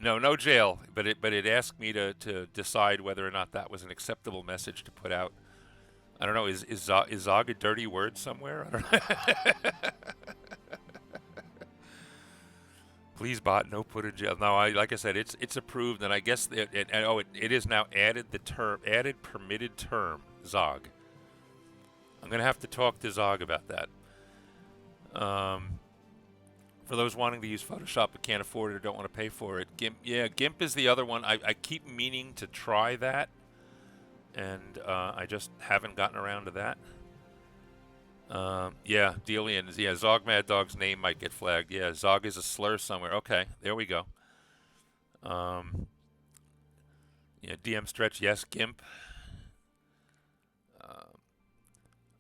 No jail, but it asked me to decide whether or not that was an acceptable message to put out. I don't know. Is Zog a dirty word somewhere? I don't know. Please, bot, no put in jail. No, like I said, it's approved, and I guess it is now added permitted term Zog. I'm gonna have to talk to Zog about that. For those wanting to use Photoshop but can't afford it or don't want to pay for it, GIMP is the other one. I keep meaning to try that, and I just haven't gotten around to that. Yeah, Delian. Yeah, Zog Mad Dog's name might get flagged. Yeah, Zog is a slur somewhere. Okay, there we go. Yeah, DM Stretch. Yes, GIMP.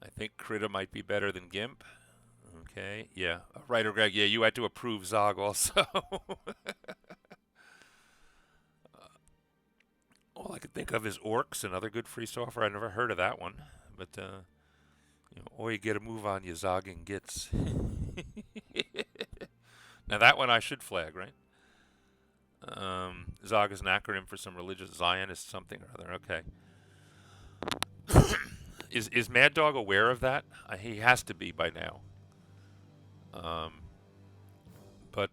I think Krita might be better than GIMP. Okay, yeah. Writer Greg, yeah, you had to approve Zog also. All I could think of is Orcs, another good free software. I never heard of that one, but or you get a move on you, Zog and Gits. Now that one I should flag, right? Zog is an acronym for some religious Zionist something or other. Okay. Is Mad Dog aware of that? He has to be by now. But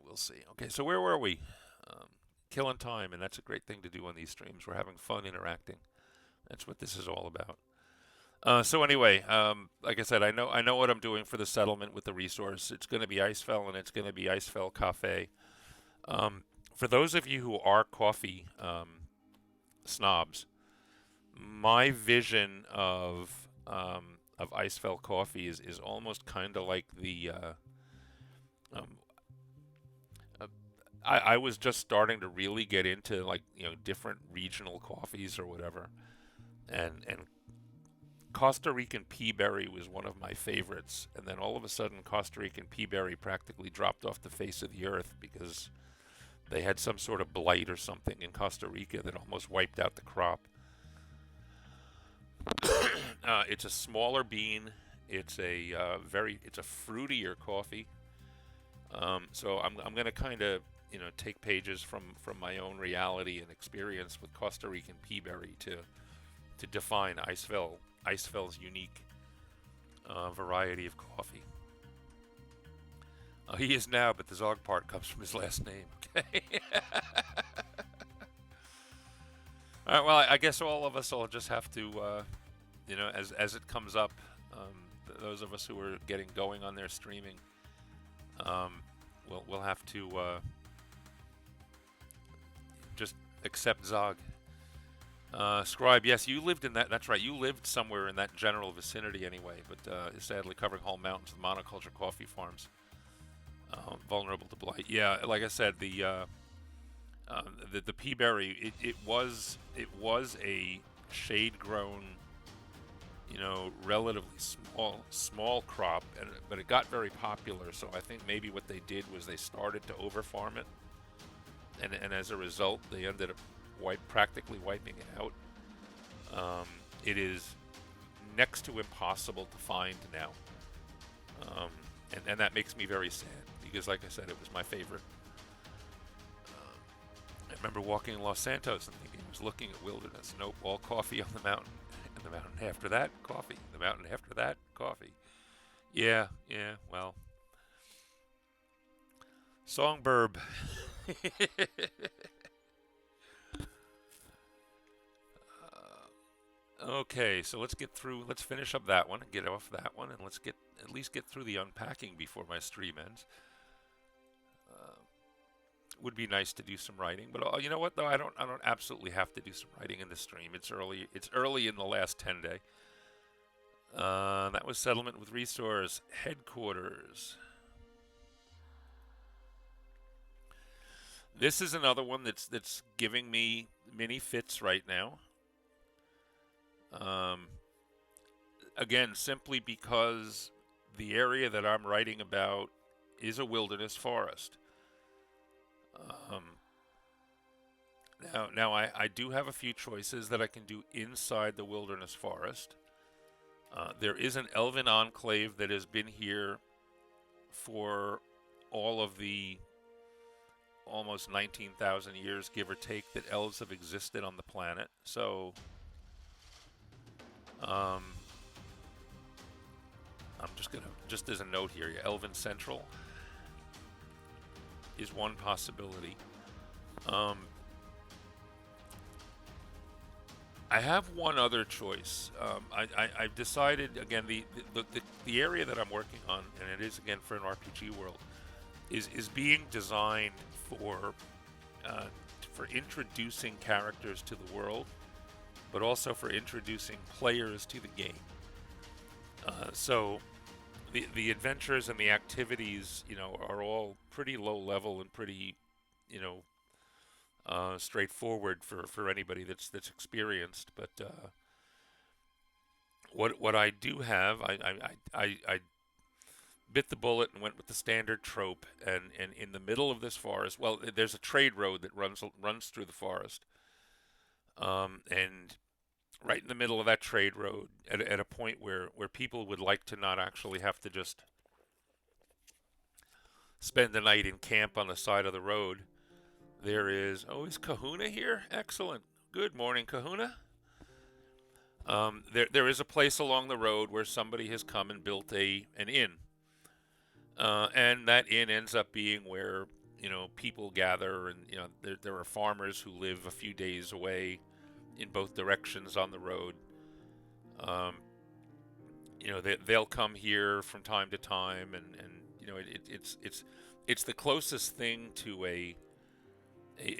we'll see. Okay, so where were we? Killing time, and that's a great thing to do on these streams. We're having fun interacting. That's what this is all about. So anyway, like I said, I know what I'm doing for the settlement with the resource. It's going to be Icefell, and it's going to be Icefell Cafe. For those of you who are coffee snobs, my vision of Icefell coffee is almost kind of like the. I was just starting to really get into different regional coffees or whatever, and Costa Rican peaberry was one of my favorites, and then all of a sudden Costa Rican peaberry practically dropped off the face of the earth because they had some sort of blight or something in Costa Rica that almost wiped out the crop. It's a smaller bean. It's a fruitier coffee. So I'm going to kind of take pages from my own reality and experience with Costa Rican peaberry to define Icefell's unique variety of coffee. He is now, but the Zog part comes from his last name. Okay. All right. Well, I guess all of us will just have to, as it comes up, those of us who are getting going on their streaming, we'll have to just accept Zog. Scribe, yes, you lived in that. That's right. You lived somewhere in that general vicinity anyway, but sadly covering whole mountains with monoculture coffee farms, vulnerable to blight. Yeah, like I said, the peaberry, it was a shade-grown, relatively small crop, but it got very popular. So I think maybe what they did was they started to overfarm it, and as a result, they ended up practically wiping it out. It is next to impossible to find now, and that makes me very sad because, like I said, it was my favorite. I remember walking in Los Santos and thinking I was looking at wilderness. Nope, all coffee on the mountain, and the mountain after that, coffee. The mountain after that, coffee. Yeah, well, Songbird. Okay, so let's finish up that one and get off that one, and let's at least get through the unpacking before my stream ends. Would be nice to do some writing, but you know what though, I don't absolutely have to do some writing in the stream. It's early in the last 10 day. That was settlement with resource headquarters. This is another one that's giving me mini fits right now. Again, simply because the area that I'm writing about is a wilderness forest. Now I do have a few choices that I can do inside the wilderness forest. There is an elven enclave that has been here for all of the almost 19,000 years, give or take, that elves have existed on the planet. So I'm just as a note here, Elven Central is one possibility. I have one other choice. I've decided, again, the area that I'm working on, and it is again for an RPG world, is being designed for introducing characters to the world, but also for introducing players to the game. So the adventures and the activities, are all pretty low level and pretty, straightforward for anybody that's experienced. But what I do have, I bit the bullet and went with the standard trope. And in the middle of this forest, well, there's a trade road that runs through the forest. And right in the middle of that trade road, at a point where people would like to not actually have to just spend the night in camp on the side of the road, there is, oh, is Kahuna here? Excellent. Good morning, Kahuna. There is a place along the road where somebody has come and built an inn. And that inn ends up being where, people gather, and, there are farmers who live a few days away in both directions on the road. They'll come here from time to time, and it's the closest thing to a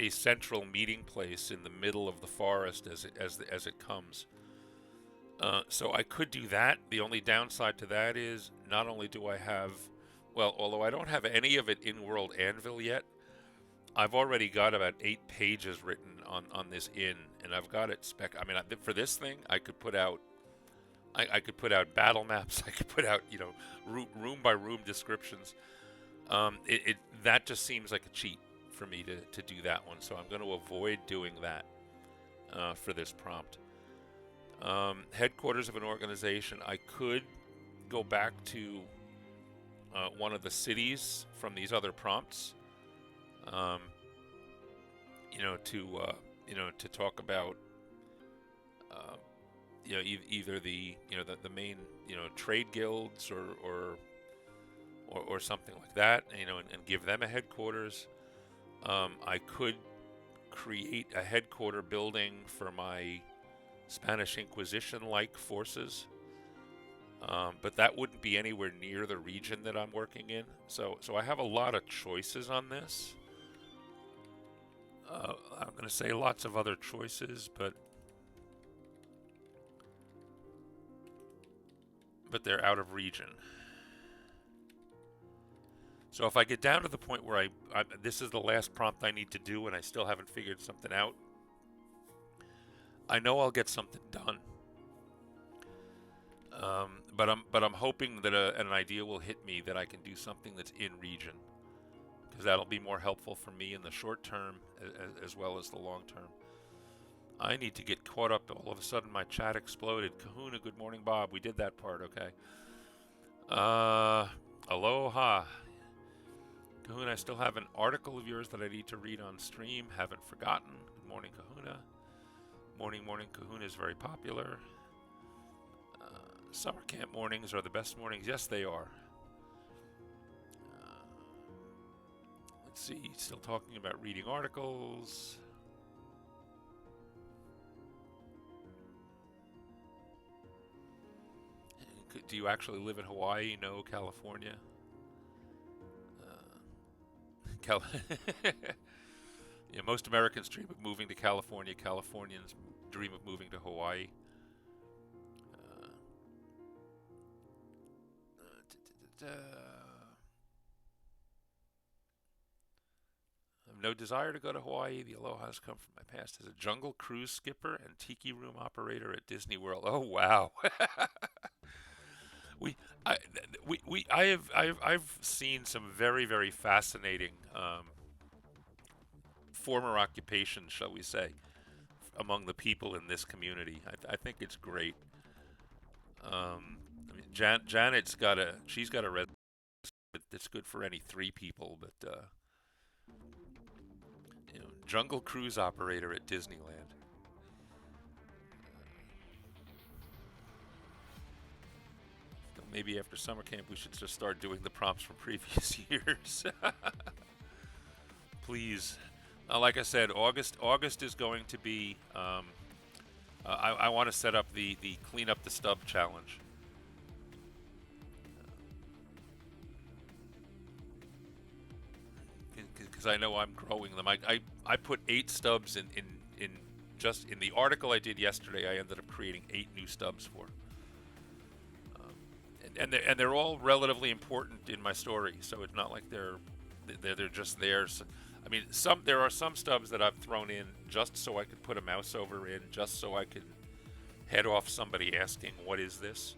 central meeting place in the middle of the forest as it comes. So I could do that. The only downside to that is not only do I have, well, although I don't have any of it in World Anvil yet, I've already got about 8 pages written on this inn, and I've got it spec. I mean, for this thing, I could put out battle maps. I could put out room by room descriptions. That just seems like a cheat for me to do that one. So I'm going to avoid doing that for this prompt. Headquarters of an organization. I could go back to one of the cities from these other prompts. To talk about, either the main, trade guilds or something like that, and give them a headquarters. I could create a headquarter building for my Spanish Inquisition-like forces, but that wouldn't be anywhere near the region that I'm working in. So I have a lot of choices on this. I'm going to say lots of other choices, but they're out of region. So if I get down to the point where this is the last prompt I need to do and I still haven't figured something out, I know I'll get something done. But I'm hoping that an idea will hit me that I can do something that's in region, because that'll be more helpful for me in the short term as well as the long term. I need to get caught up. All of a sudden my chat exploded. Kahuna, good morning, Bob. We did that part, okay. Aloha. Kahuna, I still have an article of yours that I need to read on stream. Haven't forgotten. Good morning, Kahuna. Morning, Kahuna is very popular. Summer camp mornings are the best mornings. Yes, they are. Let's see. Still talking about reading articles. Do you actually live in Hawaii? No, California. Most Americans dream of moving to California. Californians dream of moving to Hawaii. I have no desire to go to Hawaii. The Aloha's come from my past as a jungle cruise skipper and tiki room operator at Disney World. Oh wow! I've seen some very, very fascinating former occupations, shall we say, among the people in this community. I think it's great. Janet's got a resume that's good for any 3 people, but jungle cruise operator at Disneyland. Maybe after summer camp we should just start doing the prompts from previous years. Please. Like I said, August is going to be, I want to set up the clean up the stub challenge. Because I know I'm growing them. I put 8 stubs in just in the article I did yesterday. I ended up creating 8 new stubs for. And they're all relatively important in my story, so it's not like they're just there. So, I mean, there are some stubs that I've thrown in just so I could put a mouse over in, just so I could head off somebody asking, "What is this?"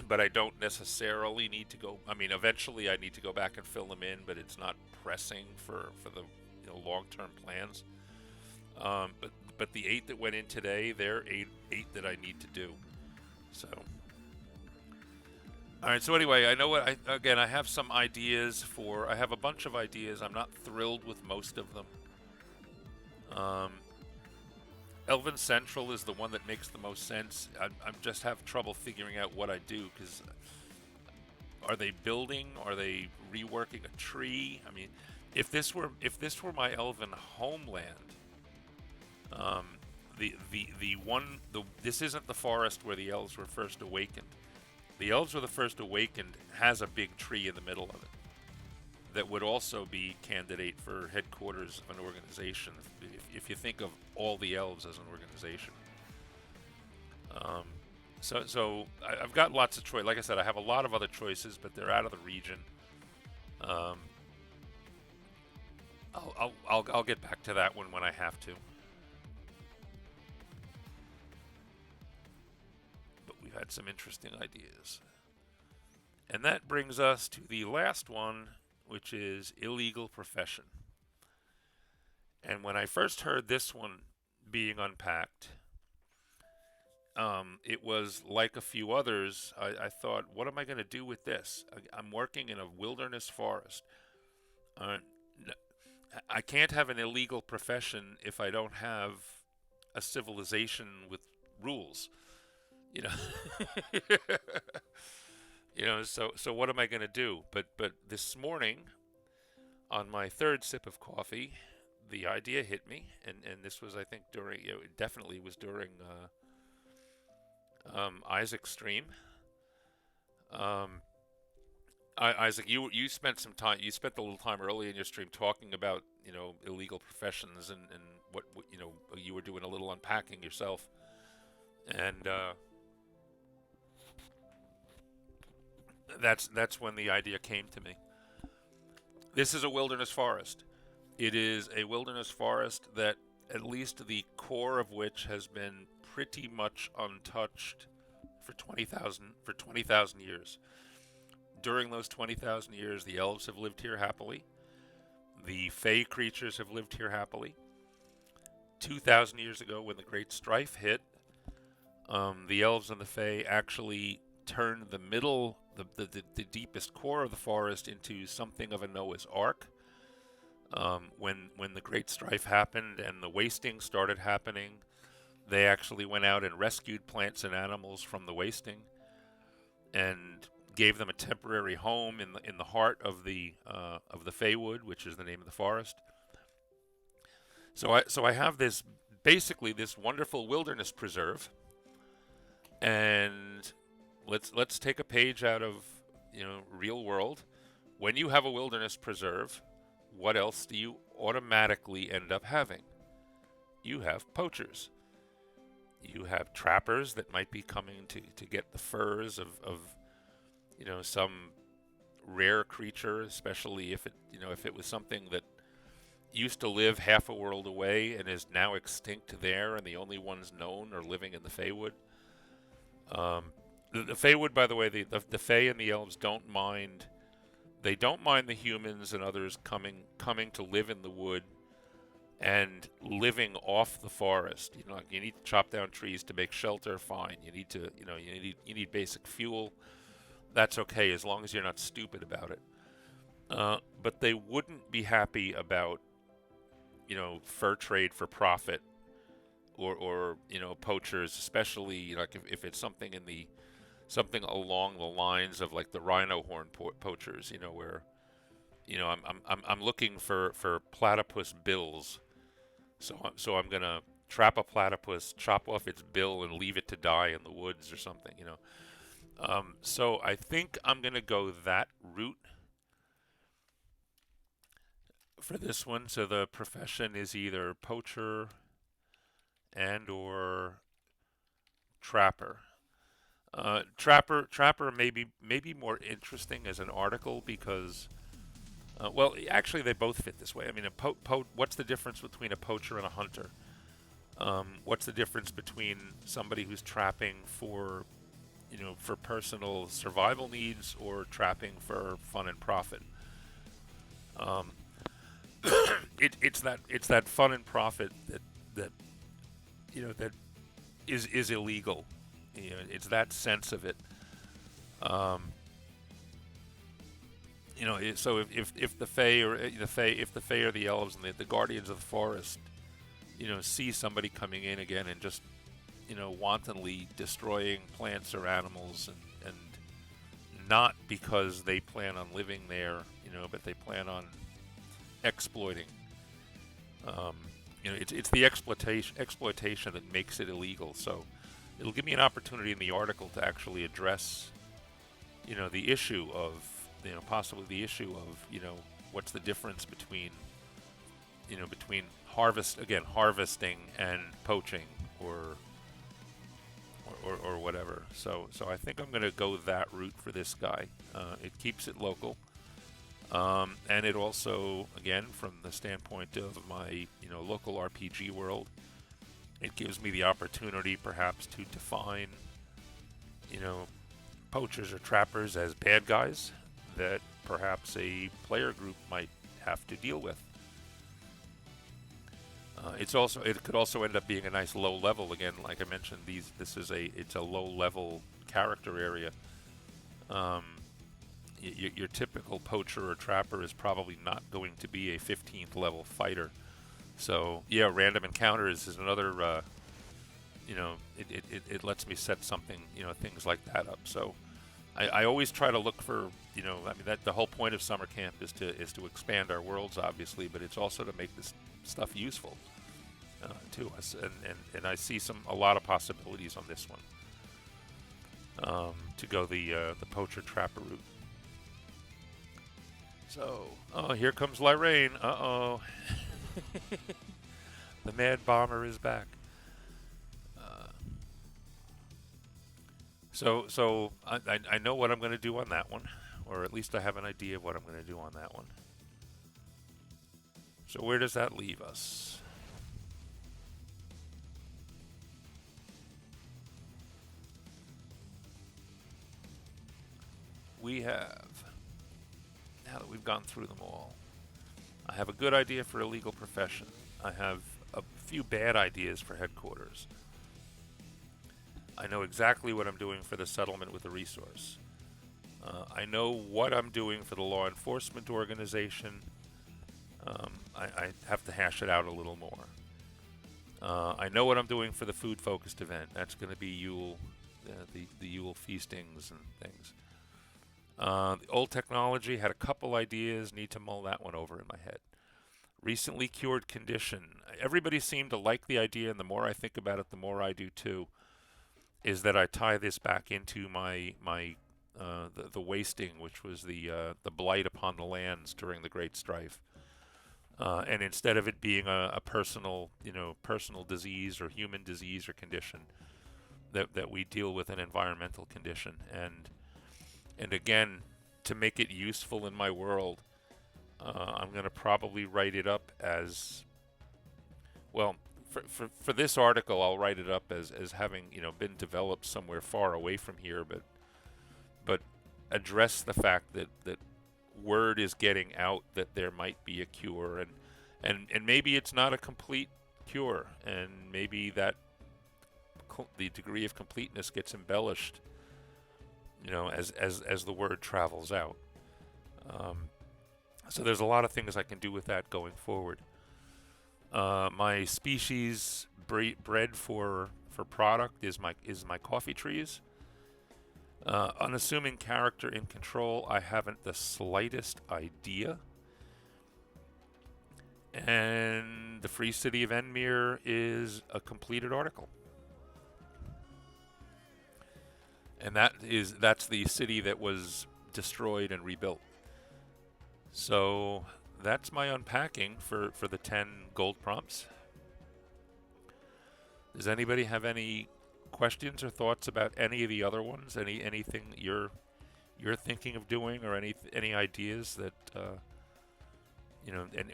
but I don't necessarily need to go. I mean, eventually I need to go back and fill them in, but it's not pressing for the long-term plans. But the 8 that went in today, they're eight that I need to do. So, all right. So anyway, I know what I have some ideas for. I have a bunch of ideas. I'm not thrilled with most of them. Elven Central is the one that makes the most sense. I just have trouble figuring out what I do, because are they building? Are they reworking a tree? I mean, if this were my Elven homeland, this isn't the forest where the elves were first awakened. The elves were the first awakened has a big tree in the middle of it that would also be candidate for headquarters of an organization, if you think of all the elves as an organization. So I've got lots of choice. Like I said, I have a lot of other choices, but they're out of the region. I'll get back to that one when I have to. But we've had some interesting ideas. And that brings us to the last one, which is illegal profession. And when I first heard this one being unpacked, it was like a few others. I thought, what am I going to do with this? I'm working in a wilderness forest. I can't have an illegal profession if I don't have a civilization with rules. So what am I going to do? But this morning, on my third sip of coffee, the idea hit me, and this was, I think, during, it definitely was during Isaac's stream. Isaac, you spent some time. You spent a little time early in your stream talking about illegal professions and what you were doing a little unpacking yourself, and that's when the idea came to me. This is a wilderness forest. It is a wilderness forest that at least the core of which has been pretty much untouched for 20,000 years. During those 20,000 years, the elves have lived here happily. The Fey creatures have lived here happily. 2,000 years ago, when the Great Strife hit, the elves and the Fey actually turned the middle, the deepest core of the forest into something of a Noah's Ark. When the Great Strife happened and the wasting started happening, they actually went out and rescued plants and animals from the wasting and gave them a temporary home in the heart of the Feywood, which is the name of the forest. So I have this wonderful wilderness preserve, and let's take a page out of real world. When you have a wilderness preserve, what else do you automatically end up having? You have poachers. You have trappers that might be coming to get the furs of some rare creature, especially if it was something that used to live half a world away and is now extinct there, and the only ones known are living in the Feywood. The Feywood, by the way, the Fey and the elves don't mind. They don't mind the humans and others coming to live in the wood and living off the forest. You need to chop down trees to make shelter. Fine. You need to you need basic fuel. That's okay, as long as you're not stupid about it. But they wouldn't be happy about fur trade for profit, or poachers, especially if it's something along the lines of like the rhino horn poachers, where I'm looking for platypus bills, so I'm gonna trap a platypus, chop off its bill, and leave it to die in the woods or something, So I think I'm gonna go that route for this one. So the profession is either poacher and or trapper. Trapper may be more interesting as an article because, well, actually they both fit this way. I mean, what's the difference between a poacher and a hunter? What's the difference between somebody who's trapping for for personal survival needs or trapping for fun and profit. Um, it's that fun and profit that that is illegal. It's that sense of it. Um, so if the Fae or the Fae or the elves and the guardians of the forest, see somebody coming in again and just wantonly destroying plants or animals, and not because they plan on living there, but they plan on exploiting. Um, it's the exploitation that makes it illegal. So it'll give me an opportunity in the article to actually address, the issue of, possibly the issue of, what's the difference between, between harvesting and poaching, or whatever. So I think I'm going to go that route for this guy. It keeps it local. And it also, again, from the standpoint of my, local RPG world, it gives me the opportunity perhaps to define, poachers or trappers as bad guys that perhaps a player group might have to deal with. It could also end up being a nice low level. Again, like I mentioned, it's a low level character area. Your typical poacher or trapper is probably not going to be a 15th level fighter. So yeah, random encounters is another. It lets me set something, things like that up. So I always try to look for, that the whole point of summer camp is to expand our worlds, obviously, but it's also to make this stuff useful to us, and I see a lot of possibilities on this one, to go the poacher trapper route. So, here comes Lyrane. Uh-oh. The Mad Bomber is back. So I know what I'm going to do on that one, or at least I have an idea of what I'm going to do on that one. So where does that leave us? We have, now that we've gone through them all, I have a good idea for a legal profession. I have a few bad ideas for headquarters. I know exactly what I'm doing for the settlement with the resource. I know what I'm doing for the law enforcement organization. I have to hash it out a little more. I know what I'm doing for the food-focused event. That's going to be Yule, the Yule feastings and things. The old technology, had a couple ideas, need to mull that one over in my head. Recently cured condition. Everybody seemed to like the idea, and the more I think about it, the more I do too, is that I tie this back into my the wasting, which was the blight upon the lands during the Great Strife. And instead of it being a personal disease or human disease or condition, that we deal with an environmental condition. And again, to make it useful in my world, I'm going to probably write it up as, well, for this article, I'll write it up as having, been developed somewhere far away from here, but address the fact that word is getting out that there might be a cure, and maybe it's not a complete cure, and maybe that the degree of completeness gets embellished, as the word travels out. So there's a lot of things I can do with that going forward. My species bred for product is my coffee trees. Unassuming character in control, I haven't the slightest idea. And the Free City of Enmere is a completed article. And that's the city that was destroyed and rebuilt. So that's my unpacking for the 10 gold prompts. Does anybody have any questions or thoughts about any of the other ones? Anything you're thinking of doing, or any ideas that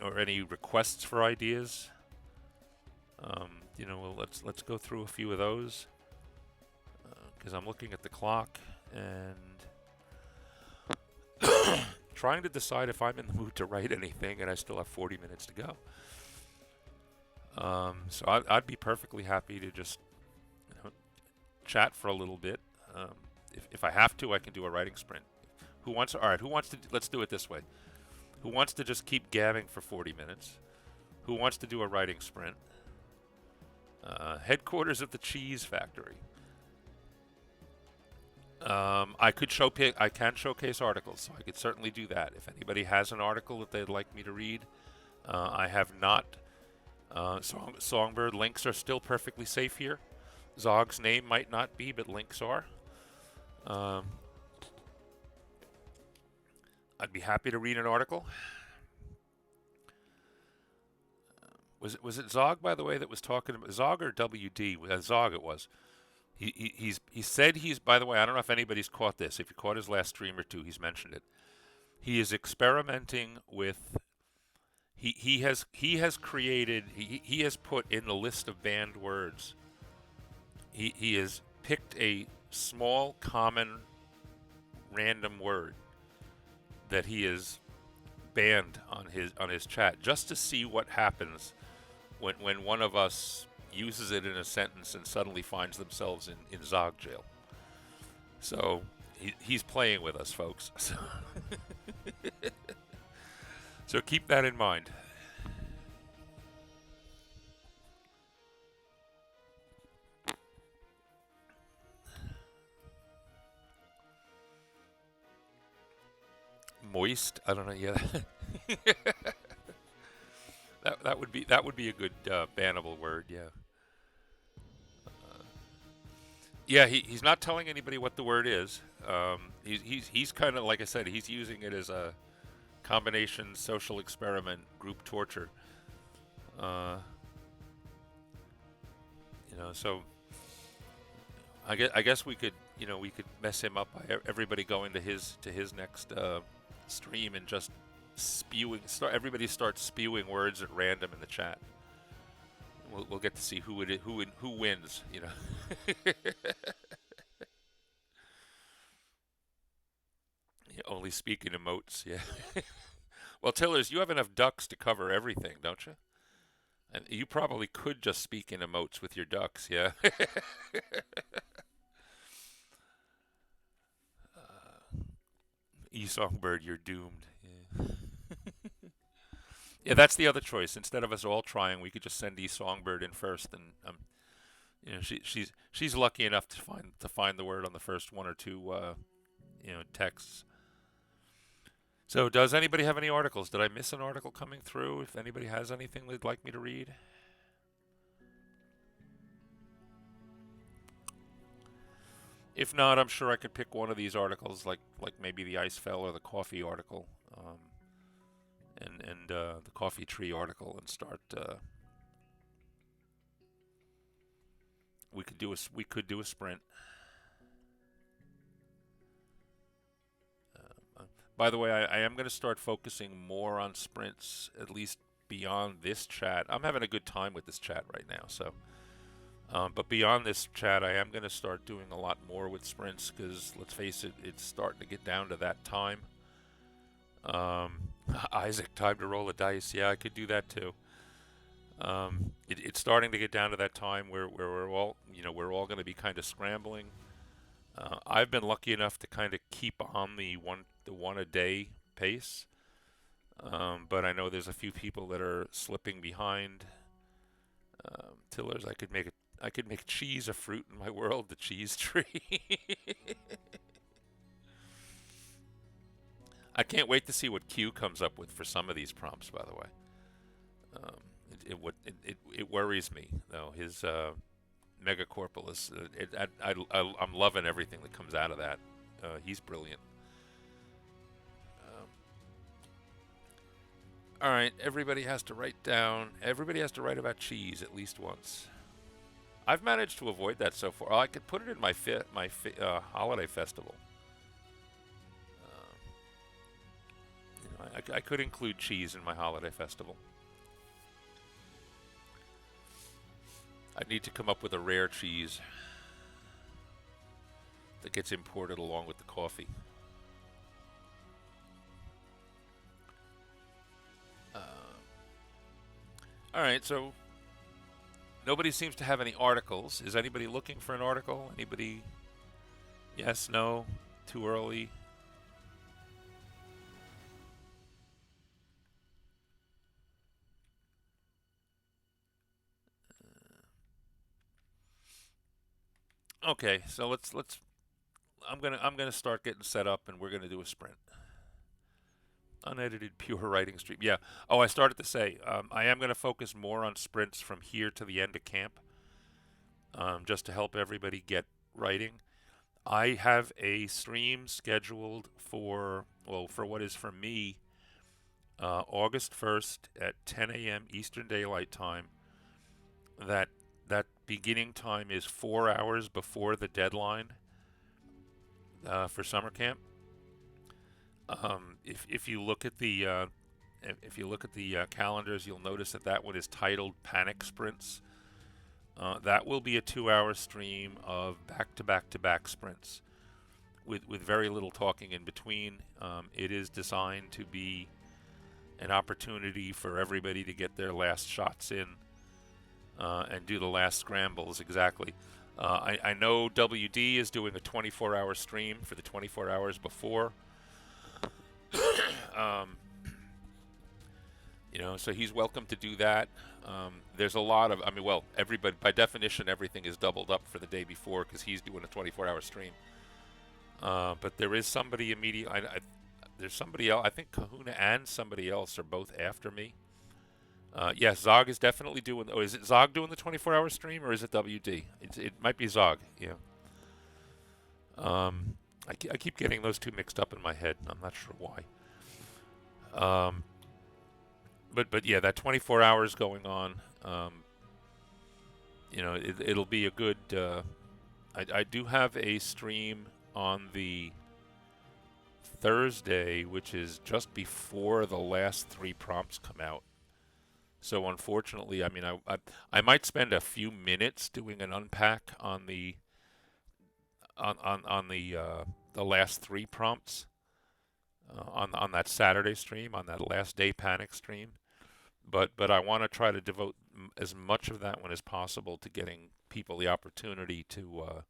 or any requests for ideas? Well, let's go through a few of those. because I'm looking at the clock and trying to decide if I'm in the mood to write anything, and I still have 40 minutes to go. So I'd be perfectly happy to just chat for a little bit. If I have to, I can do a writing sprint. Who wants? All right. Who wants to? Let's do it this way. Who wants to just keep gabbing for 40 minutes? Who wants to do a writing sprint? Headquarters of the cheese factory. I can showcase articles, so I could certainly do that. If anybody has an article that they'd like me to read, I have not. Songbird links are still perfectly safe here. Zog's name might not be, but links are. I'd be happy to read an article. Was it Zog, by the way, that was talking about Zog or WD? Zog it was. He said he's, by the way, I don't know if anybody's caught this. If you caught his last stream or two, he's mentioned it. He is experimenting with. He has created. He has put in the list of banned words. He has picked a small, common, random word that he is banned on his chat, just to see what happens when one of us uses it in a sentence and suddenly finds themselves in Zog jail. So he's playing with us, folks. So keep that in mind. Moist? I don't know. Yeah, that would be a good bannable word. Yeah. Yeah, he's not telling anybody what the word is. He's kind of, like I said, he's using it as a combination social experiment, group torture. So I guess we could mess him up by everybody going to his next stream and just everybody starts spewing words at random in the chat. We'll get to see who wins, Only speaking emotes, yeah. Well, Tillers, you have enough ducks to cover everything, don't you? And you probably could just speak in emotes with your ducks, yeah. E-Songbird, you're doomed. Yeah. Yeah, that's the other choice. Instead of us all trying, we could just send E-Songbird in first, and she's lucky enough to find the word on the first one or two texts. So, does anybody have any articles? Did I miss an article coming through? If anybody has anything they'd like me to read. If not, I'm sure I could pick one of these articles, like maybe the Icefell or the coffee article, and the Kafay Tree article, and start. We could do a sprint. By the way, I am going to start focusing more on sprints, at least beyond this chat. I'm having a good time with this chat right now, so. But beyond this chat, I am going to start doing a lot more with sprints, because let's face it, it's starting to get down to that time. Isaac, time to roll a dice. Yeah, I could do that too. It's starting to get down to that time where we're all going to be kind of scrambling. I've been lucky enough to kind of keep on the one a day pace, but I know there's a few people that are slipping behind. Tillers, I could make cheese a fruit in my world, the cheese tree. I can't wait to see what Q comes up with for some of these prompts, by the way. It worries me, though. His Megacorpolis, I'm loving everything that comes out of that. He's brilliant. All right, everybody has to write about cheese at least once. I've managed to avoid that so far. I could put it in my holiday festival. I could include cheese in my holiday festival. I need to come up with a rare cheese. that gets imported along with the coffee. All right, so nobody seems to have any articles. Is anybody looking for an article? Anybody? Yes, no, too early. Okay, so let's I'm gonna start getting set up, and we're gonna do a sprint. Unedited, pure writing stream. Yeah. Oh, I started to say I am gonna focus more on sprints from here to the end of camp, just to help everybody get writing. I have a stream scheduled for, well, for what is for me, August 1st at 10 a.m. Eastern Daylight Time. That beginning time is 4 hours before the deadline for summer camp. If you look at the calendars, you'll notice that one is titled Panic Sprints. That will be a 2-hour stream of back-to-back-to-back sprints with very little talking in between. It is designed to be an opportunity for everybody to get their last shots in and do the last scrambles. Exactly. I know WD is doing a 24-hour stream for the 24 hours before. So he's welcome to do that. There's a lot of, well, everybody, by definition, everything is doubled up for the day before because he's doing a 24-hour stream. But there is somebody immediate. There's somebody else. I think Kahuna and somebody else are both after me. Yes, Zog is definitely doing. Oh, is it Zog doing the 24-hour stream, or is it WD? It might be Zog. Yeah. I keep getting those two mixed up in my head, and I'm not sure why. But yeah, that 24 hours going on. It'll be a good. I do have a stream on the Thursday, which is just before the last 3 prompts come out. So unfortunately, I might spend a few minutes doing an unpack on the last 3 prompts on that Saturday stream, on that last day panic stream. But I want to try to devote as much of that one as possible to getting people the opportunity to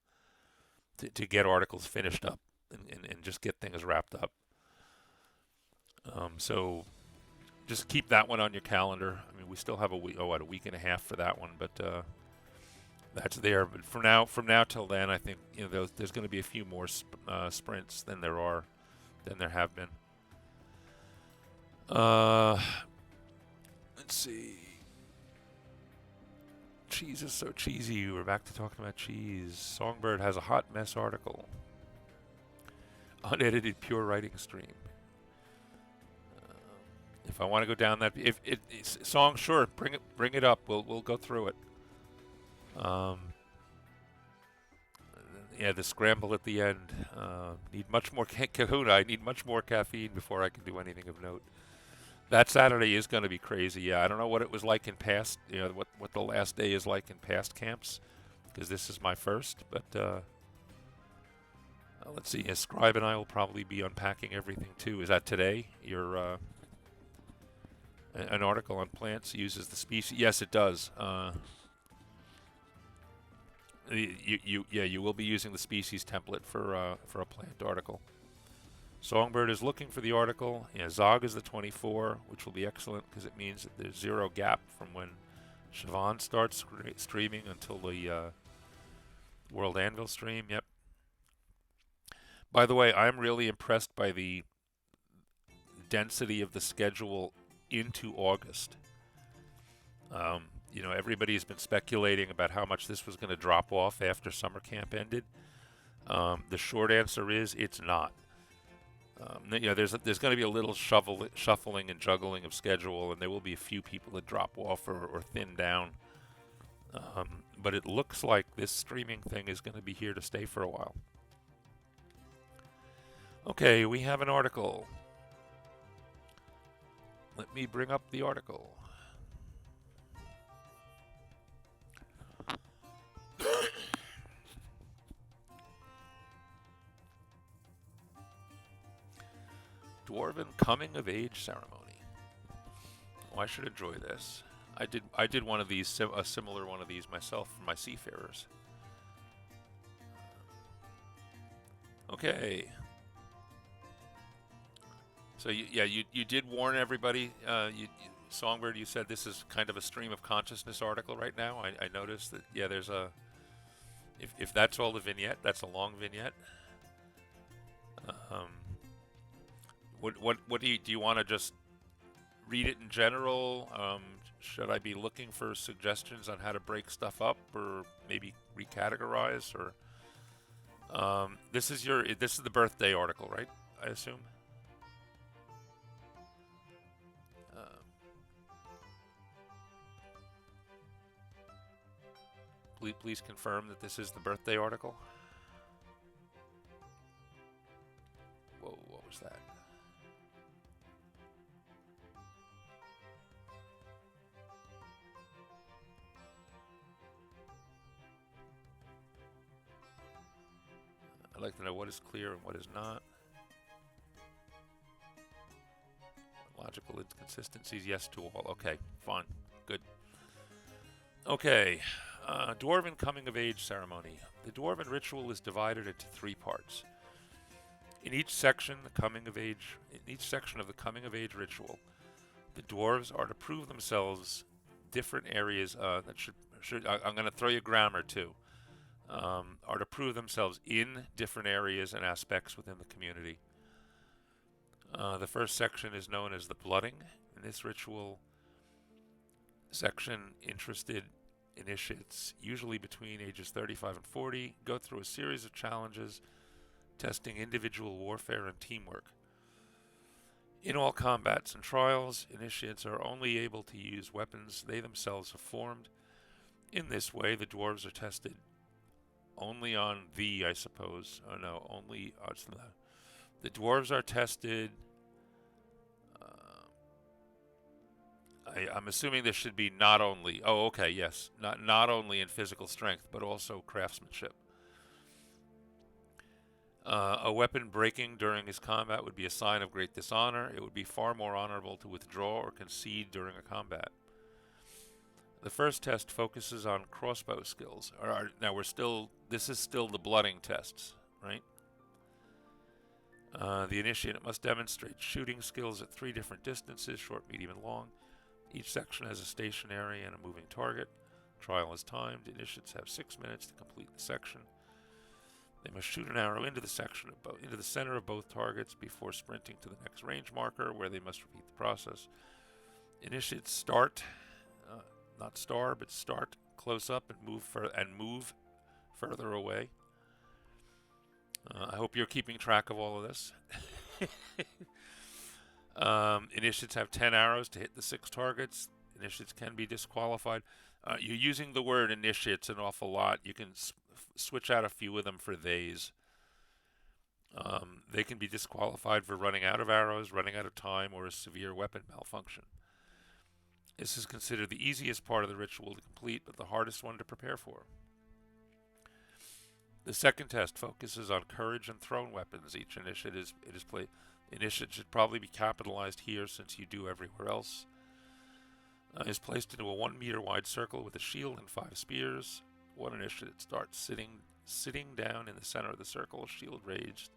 get articles finished up and just get things wrapped up. So just keep that one on your calendar. We still have a week and a half for that one, but that's there. But from now till then, I think there's going to be a few more sprints than there have been. Let's see. Cheese is so cheesy. We're back to talking about cheese. Songbird has a hot mess article. Unedited pure writing stream. If I want to go down that, if it's song, sure, bring it up. We'll go through it. Yeah, the scramble at the end. Need much more Kahuna. I need much more caffeine before I can do anything of note. That Saturday is going to be crazy. Yeah, I don't know what it was like in past. What the last day is like in past camps, because this is my first. But let's see. Scribe and I will probably be unpacking everything too. Is that today? Your an article on plants uses the species. Yes, it does. You will be using the species template for a plant article. Songbird is looking for the article. Yeah, Zog is the 24, which will be excellent because it means that there's 0 gap from when Siobhan starts streaming until the World Anvil stream. Yep. By the way, I'm really impressed by the density of the schedule into August. Everybody's been speculating about how much this was going to drop off after summer camp ended. The short answer is it's not. There's going to be a little shuffling and juggling of schedule, and there will be a few people that drop off or thin down. But it looks like this streaming thing is going to be here to stay for a while. Okay, we have an article. Let me bring up the article. Dwarven coming of age ceremony. Oh, I should enjoy this. I did one of these, a similar one of these myself for my seafarers. Okay. So you did warn everybody. Songbird, you said this is kind of a stream of consciousness article right now. I noticed that. Yeah, there's a. If that's all the vignette, that's a long vignette. What do you want to just read it in general? Should I be looking for suggestions on how to break stuff up, or maybe recategorize, or this is the birthday article, right? I assume. Please confirm that this is the birthday article. Whoa, what was that? I'd like to know what is clear and what is not. Logical inconsistencies, yes to all. Okay, fine, good. Okay, Dwarven coming of age ceremony. The Dwarven ritual is divided into 3 parts. In each section of the coming of age ritual, the dwarves are to prove themselves different areas. I'm going to throw you grammar too. Are to prove themselves in different areas and aspects within the community. The first section is known as the blooding. In this ritual section, interested initiates, usually between ages 35 and 40, go through a series of challenges testing individual warfare and teamwork. In all combats and trials, initiates are only able to use weapons they themselves have formed. In this way, the dwarves are tested only on the dwarves are tested. I'm assuming this should be not only. Oh, okay, yes, not only in physical strength, but also craftsmanship. A weapon breaking during his combat would be a sign of great dishonor. It would be far more honorable to withdraw or concede during a combat. The first test focuses on crossbow skills. Now this is still the blooding tests, right? The initiate must demonstrate shooting skills at 3 different distances, short, medium, and long. Each section has a stationary and a moving target. Trial is timed. Initiates have 6 minutes to complete the section. They must shoot an arrow into the center of both targets before sprinting to the next range marker, where they must repeat the process. Initiates start, not star, but start close up and move further away. I hope you're keeping track of all of this. Initiates have 10 arrows to hit the 6 targets. Initiates can be disqualified. You're using the word initiates an awful lot. You can switch out a few of them for theys. They can be disqualified for running out of arrows, running out of time, or a severe weapon malfunction. This is considered the easiest part of the ritual to complete, but the hardest one to prepare for. The second test focuses on courage and thrown weapons. Each initiate initiate should probably be capitalized here, since you do everywhere else. Is placed into a 1 meter wide circle with a shield and 5 spears. One initiate starts sitting down in the center of the circle, shield raised,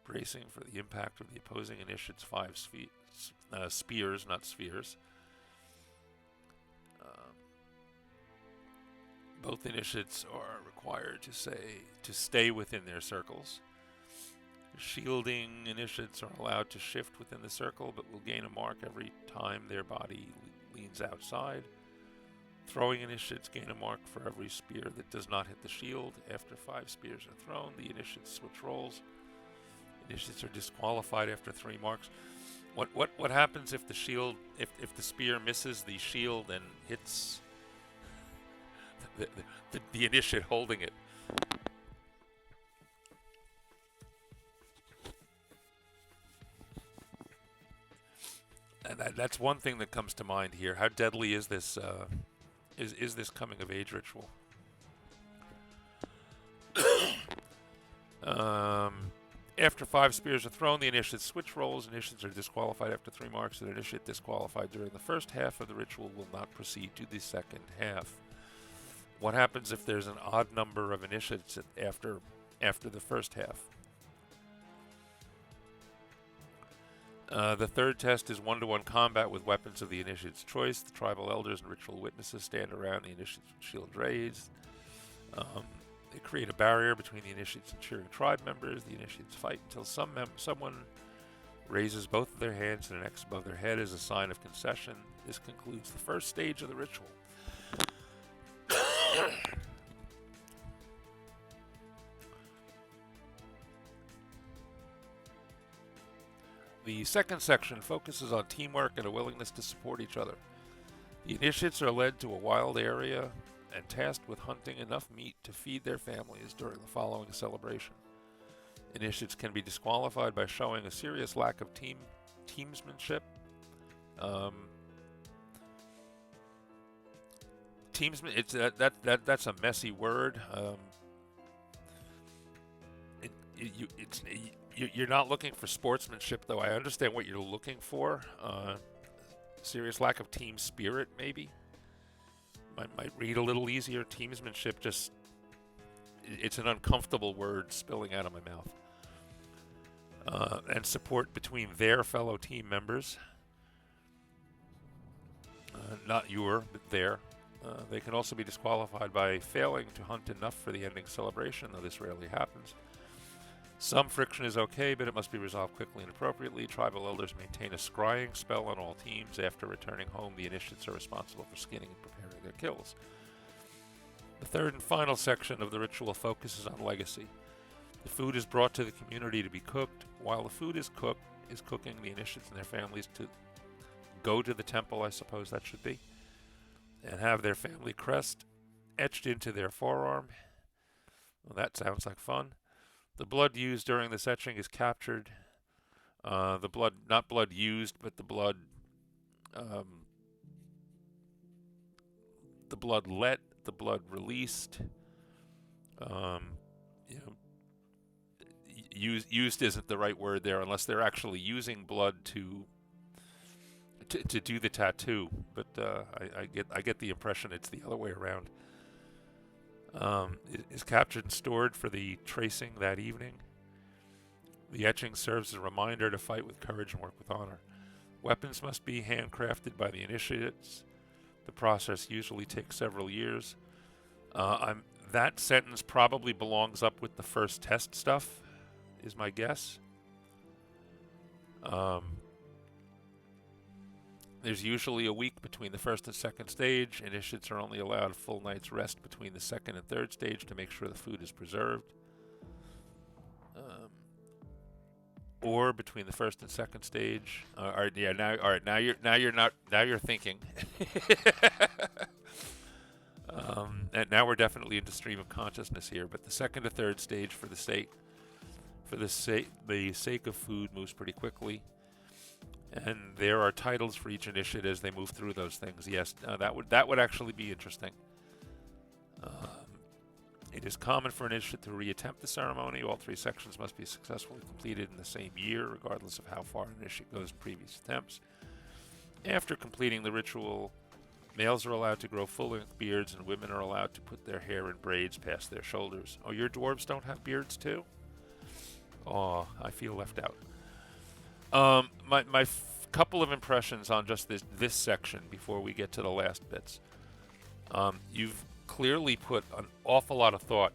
bracing for the impact of the opposing initiate's 5 spears, not spheres. Both initiates are required to stay within their circles. Shielding initiates are allowed to shift within the circle, but will gain a mark every time their body leans outside. Throwing initiates gain a mark for every spear that does not hit the shield. After 5 spears are thrown, the initiates switch roles. Initiates are disqualified after 3 marks. What happens if the spear misses the shield and hits the initiate holding it? And that's one thing that comes to mind here. How deadly is this? Is this coming of age ritual? After 5 spears are thrown, the initiates switch roles. Initiates are disqualified after 3 marks. An initiate disqualified during the first half of the ritual will not proceed to the second half. What happens if there's an odd number of initiates after the first half? The third test is 1-to-1 combat with weapons of the initiate's choice. The tribal elders and ritual witnesses stand around the initiates with shields raised. They create a barrier between the initiates and cheering tribe members. The initiates fight until someone raises both of their hands and an X above their head as a sign of concession. This concludes the first stage of the ritual. The second section focuses on teamwork and a willingness to support each other. The initiates are led to a wild area and tasked with hunting enough meat to feed their families during the following celebration. Initiates can be disqualified by showing a serious lack of teamsmanship. That's a messy word. You're not looking for sportsmanship, though. I understand what you're looking for. Serious lack of team spirit, maybe. Might read a little easier. Teamsmanship, it's an uncomfortable word spilling out of my mouth. And support between their fellow team members. Not your, but their. They can also be disqualified by failing to hunt enough for the ending celebration, though this rarely happens. Some friction is okay, but it must be resolved quickly and appropriately. Tribal elders maintain a scrying spell on all teams. After returning home, the initiates are responsible for skinning and preparing their kills. The third and final section of the ritual focuses on legacy. The food is brought to the community to be cooked. While the food is cooking, the initiates and their families to go to the temple, I suppose that should be, and have their family crest etched into their forearm. Well, that sounds like fun. The blood used during this etching is captured. The blood, not blood used, but the blood let, the blood released. Used isn't the right word there, unless they're actually using blood to do the tattoo. But I get the impression it's the other way around. Is captured and stored for the tracing that evening. The etching serves as a reminder to fight with courage and work with honor. Weapons must be handcrafted by the initiates. The process usually takes several years. That sentence probably belongs up with the first test stuff, is my guess. There's usually a week between the first and second stage. Initiates are only allowed a full night's rest between the second and third stage to make sure the food is preserved. Or between the first and second stage. Now you're thinking. And now we're definitely into stream of consciousness here. But the second to third stage for the sake of food moves pretty quickly. And there are titles for each initiate as they move through those things. Yes, that would actually be interesting. It is common for an initiate to reattempt the ceremony. All 3 sections must be successfully completed in the same year, regardless of how far an initiate goes in previous attempts. After completing the ritual, males are allowed to grow full-length beards, and women are allowed to put their hair in braids past their shoulders. Oh, your dwarves don't have beards too? Oh, I feel left out. My couple of impressions on just this section before we get to the last bits. You've clearly put an awful lot of thought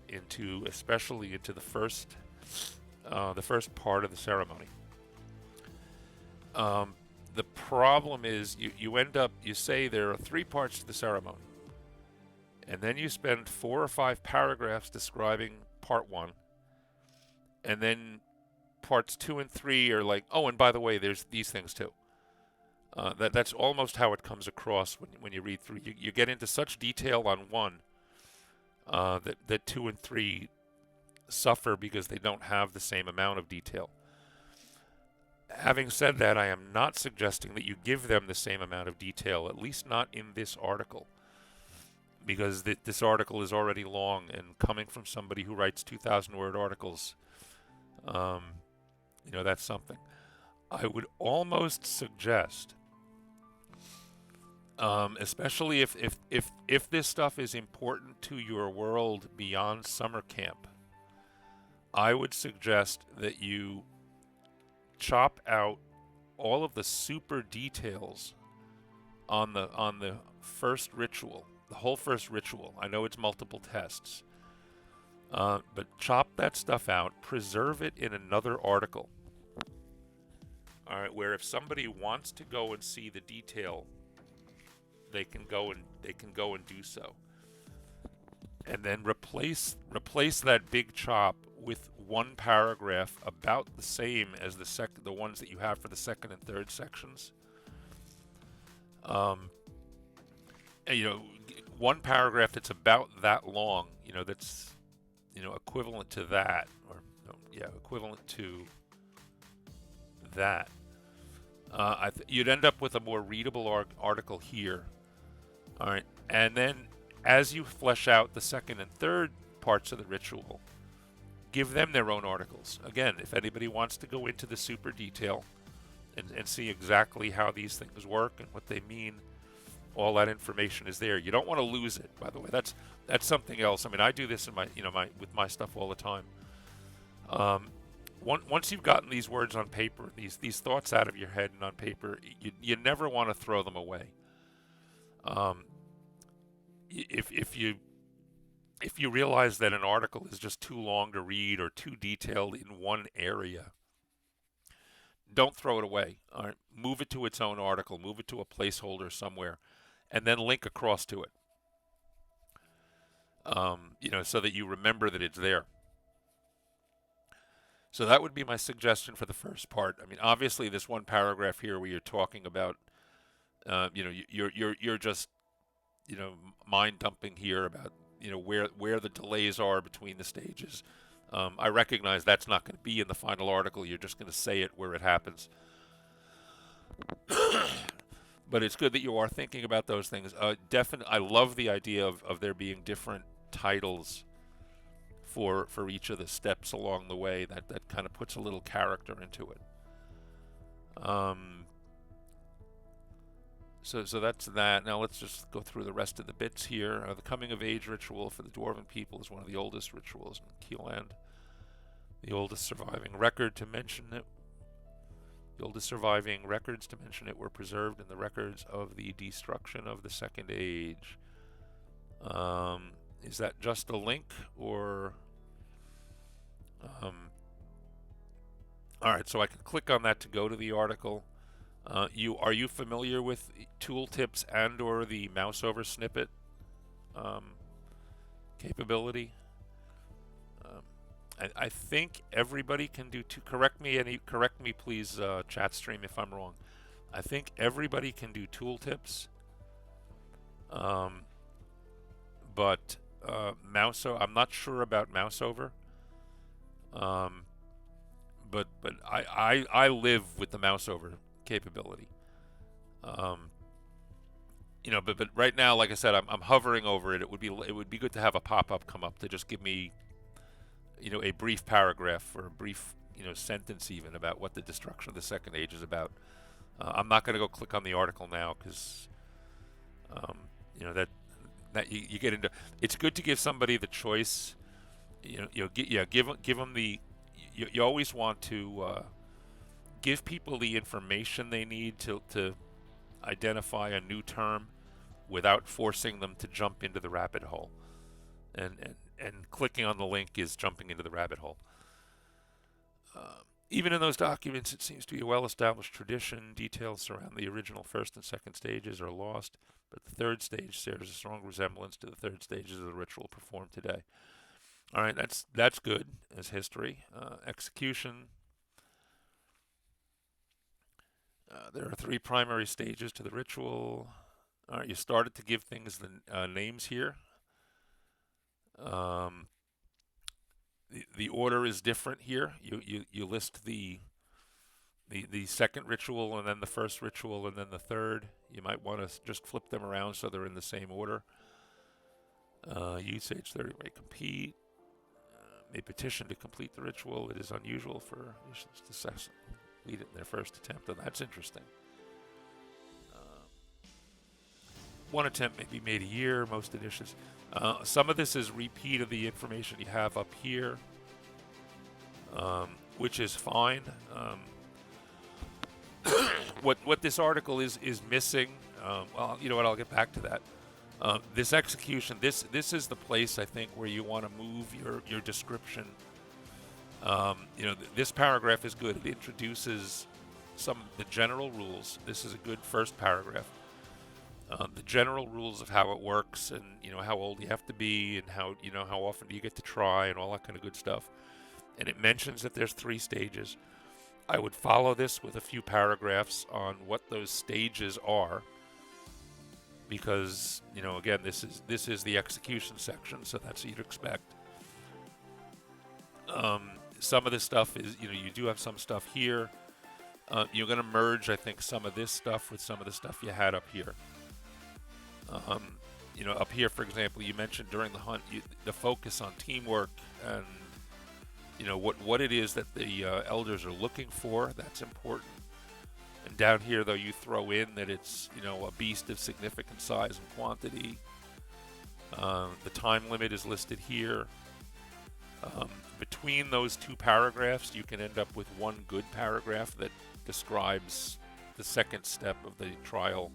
especially into the first part of the ceremony. The problem is you say there are 3 parts to the ceremony, and then you spend 4 or 5 paragraphs describing part 1, and then parts 2 and 3 are like, oh, and by the way, there's these things too. That's almost how it comes across when you read through. You get into such detail on 1 that 2 and 3 suffer because they don't have the same amount of detail. Having said that, I am not suggesting that you give them the same amount of detail, at least not in this article, because this article is already long, and coming from somebody who writes 2,000-word articles, That's something. I would almost suggest, especially if this stuff is important to your world beyond summer camp, I would suggest that you chop out all of the super details on the first ritual, the whole first ritual. I know it's multiple tests, but chop that stuff out, preserve it in another article. All right, where if somebody wants to go and see the detail, they can go and do so, and then replace that big chop with one paragraph about the same as the ones that you have for the second and third sections. And, one paragraph that's about that long, that's equivalent to that, or equivalent to that. You'd end up with a more readable article here. All right, and then as you flesh out the second and third parts of the ritual, give them their own articles. Again, if anybody wants to go into the super detail and see exactly how these things work and what they mean, all that information is there. You don't want to lose it, by the way. That's something else. I mean, I do this in with my stuff all the time. Once you've gotten these words on paper, these thoughts out of your head and on paper, you never want to throw them away. If you realize that an article is just too long to read or too detailed in one area, don't throw it away. All right? Move it to its own article. Move it to a placeholder somewhere, and then link across to it. So that you remember that it's there. So that would be my suggestion for the first part. I mean, obviously, this one paragraph here where you're talking about, you're just, mind dumping here about, where the delays are between the stages. I recognize that's not going to be in the final article. You're just going to say it where it happens. But it's good that you are thinking about those things. I love the idea of there being different titles for each of the steps along the way. That kind of puts a little character into it. So that's that. Now let's just go through the rest of the bits here. The coming of age ritual for the Dwarven people is one of the oldest rituals in Keeland. The oldest surviving records to mention it were preserved in the records of the destruction of the Second Age. Is that just a link, or? All right, so I can click on that to go to the article. Are you familiar with tooltips and/or the mouse over snippet capability? I think everybody can do. Correct me, please, chat stream if I'm wrong. I think everybody can do tooltips, but mouse. I'm not sure about mouse over. But I live with the mouse over capability. But right now, like I said, I'm hovering over it. It would be good to have a pop-up come up to just give me, a brief paragraph or a brief, sentence even about what the destruction of the Second Age is about. I'm not going to go click on the article now because, that you get into. It's good to give somebody the choice. Give them the. You always want to give people the information they need to identify a new term without forcing them to jump into the rabbit hole. And clicking on the link is jumping into the rabbit hole. Even in those documents, it seems to be a well-established tradition. Details surrounding the original first and second stages are lost, but the third stage shares a strong resemblance to the third stages of the ritual performed today. All right, that's good as history. Execution. There are 3 primary stages to the ritual. All right, you started to give things the names here. The order is different here. You list the second ritual and then the first ritual and then the third. You might want to just flip them around so they're in the same order. Use age 30 may compete. may petition to complete the ritual. It is unusual for initiates to lead it in their first attempt. And that's interesting. One attempt may be made a year. Most initiates. Some of this is repeat of the information you have up here, which is fine. What this article is missing. Well, you know what? I'll get back to that. This execution. This is the place I think where you want to move your description. This paragraph is good. It introduces the general rules. This is a good first paragraph. The general rules of how it works, and how old you have to be, and how often do you get to try, and all that kind of good stuff. And it mentions that there's 3 stages. I would follow this with a few paragraphs on what those stages are, because again, this is the execution section, so that's what you'd expect. Some of this stuff is you do have some stuff here. You're going to merge, I think, some of this stuff with some of the stuff you had up here. Up here, for example, you mentioned during the hunt the focus on teamwork and what it is that the elders are looking for. That's important. And down here, though, you throw in that it's a beast of significant size and quantity. The time limit is listed here. Between those 2 paragraphs, you can end up with one good paragraph that describes the second step of the trial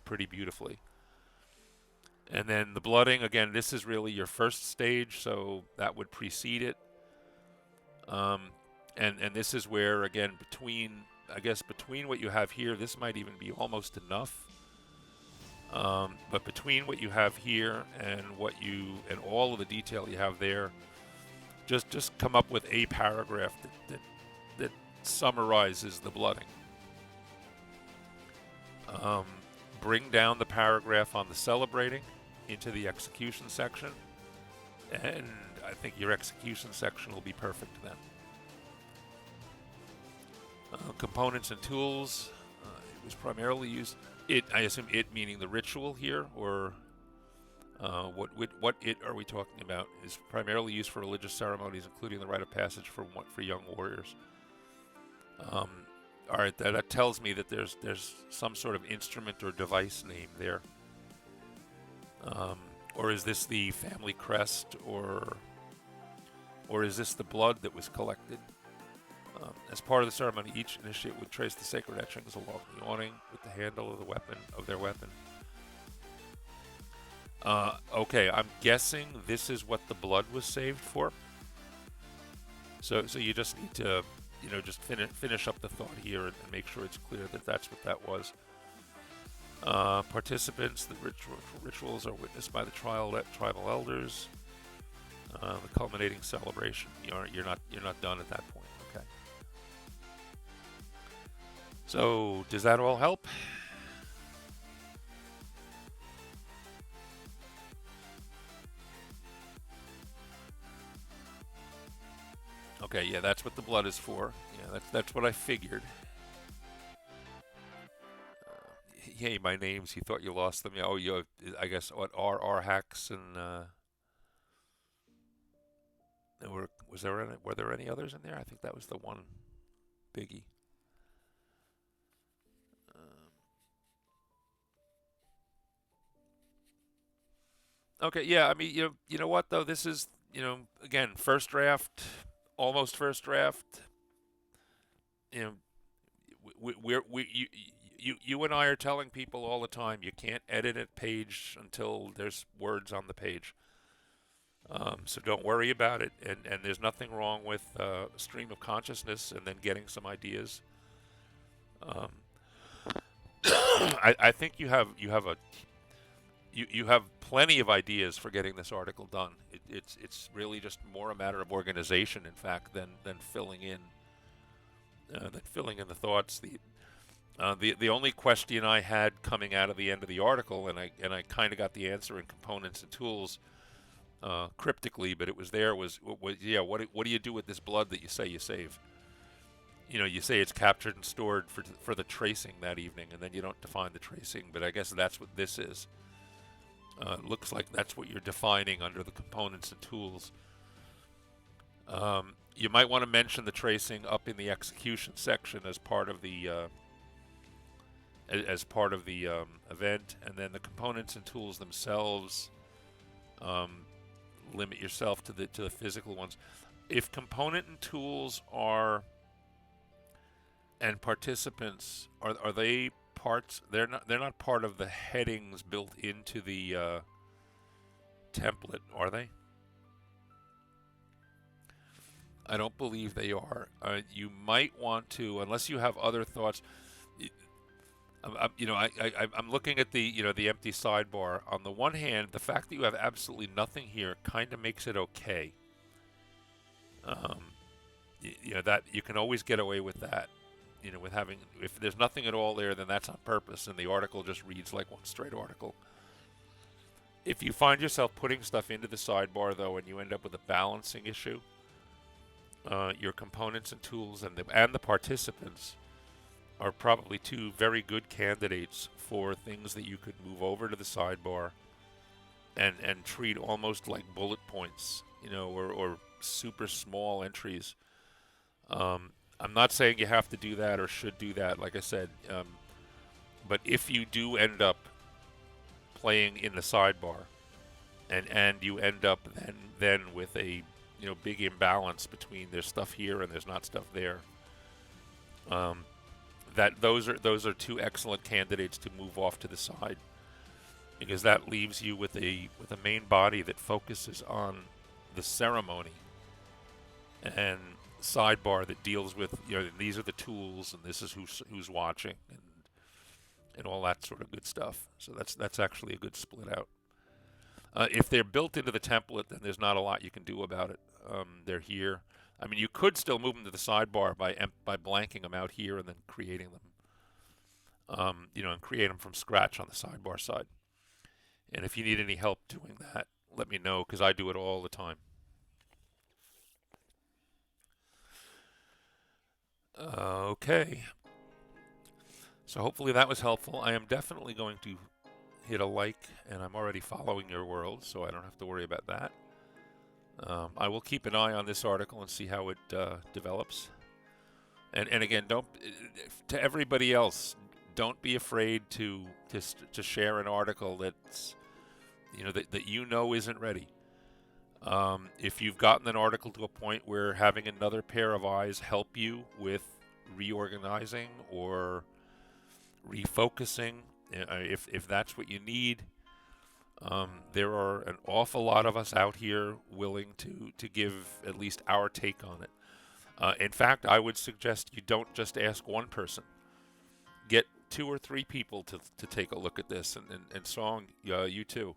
pretty beautifully. And then the blooding, again, this is really your first stage, so that would precede it. And this is where, again, between what you have here, this might even be almost enough. But between what you have here and and all of the detail you have there, just come up with a paragraph that summarizes the blooding. Bring down the paragraph on the celebrating into the execution section, and I think your execution section will be perfect then. Components and tools. It was primarily used. I assume it meaning the ritual here, or what it are we talking about? Is primarily used for religious ceremonies, including the rite of passage for young warriors. All right, that tells me that there's some sort of instrument or device name there. Or is this the family crest, or is this the blood that was collected? As part of the ceremony, each initiate would trace the sacred etchings along the awning with the handle of their weapon. Okay, I'm guessing this is what the blood was saved for. So you just need to just finish up the thought here and make sure it's clear that that's what that was. Participants, the rituals are witnessed by the tribal elders. The culminating celebration. You're not done at that point. Okay. So does that all help? Okay, yeah, that's what the blood is for. Yeah, that's what I figured. Hey, my names. You thought you lost them? Yeah. Oh, I guess what R hacks and were there any others in there? I think that was the one biggie. Okay, yeah. I mean, you know what though? This is again first draft. Almost first draft. You and I are telling people all the time you can't edit a page until there's words on the page. So don't worry about it, and there's nothing wrong with stream of consciousness and then getting some ideas. I think you have plenty of ideas for getting this article done. It's really just more a matter of organization, in fact, than filling in the thoughts. The only question I had coming out of the end of the article, and I kind of got the answer in components and tools, cryptically, but it was there. Was what do you do with this blood that you say you save? You say it's captured and stored for the tracing that evening, and then you don't define the tracing. But I guess that's what this is. Looks like that's what you're defining under the components and tools. You might want to mention the tracing up in the execution section as part of the event, and then the components and tools themselves. Limit yourself to the physical ones. If component and tools are and participants are they parts? They're not part of the headings built into the template, are they? I don't believe they are. You might want to, unless you have other thoughts. I'm looking at the empty sidebar. On the one hand, the fact that you have absolutely nothing here kind of makes it okay. That you can always get away with that. With having, if there's nothing at all there, then that's on purpose, and the article just reads like one straight article. If you find yourself putting stuff into the sidebar, though, and you end up with a balancing issue, your components and tools and the participants are probably two very good candidates for things that you could move over to the sidebar and treat almost like bullet points, or super small entries. I'm not saying you have to do that or should do that, like I said, but if you do end up playing in the sidebar and you end up then with a big imbalance between there's stuff here and there's not stuff there, that those are two excellent candidates to move off to the side, because that leaves you with a main body that focuses on the ceremony, and sidebar that deals with these are the tools and this is who's watching and all that sort of good stuff. So that's actually a good split out. If they're built into the template, then there's not a lot you can do about it. They're here. I mean, you could still move them to the sidebar by blanking them out here and then creating them. And create them from scratch on the sidebar side. And if you need any help doing that, let me know, because I do it all the time. Okay. So hopefully that was helpful. I am definitely going to hit a like, and I'm already following your world, so I don't have to worry about that. I will keep an eye on this article and see how it develops. And again, to everybody else, don't be afraid to share an article that's that isn't ready. If you've gotten an article to a point where having another pair of eyes help you with reorganizing or refocusing, if that's what you need, there are an awful lot of us out here willing to give at least our take on it. In fact, I would suggest you don't just ask one person. Get 2 or 3 people to take a look at this, and Song, you too.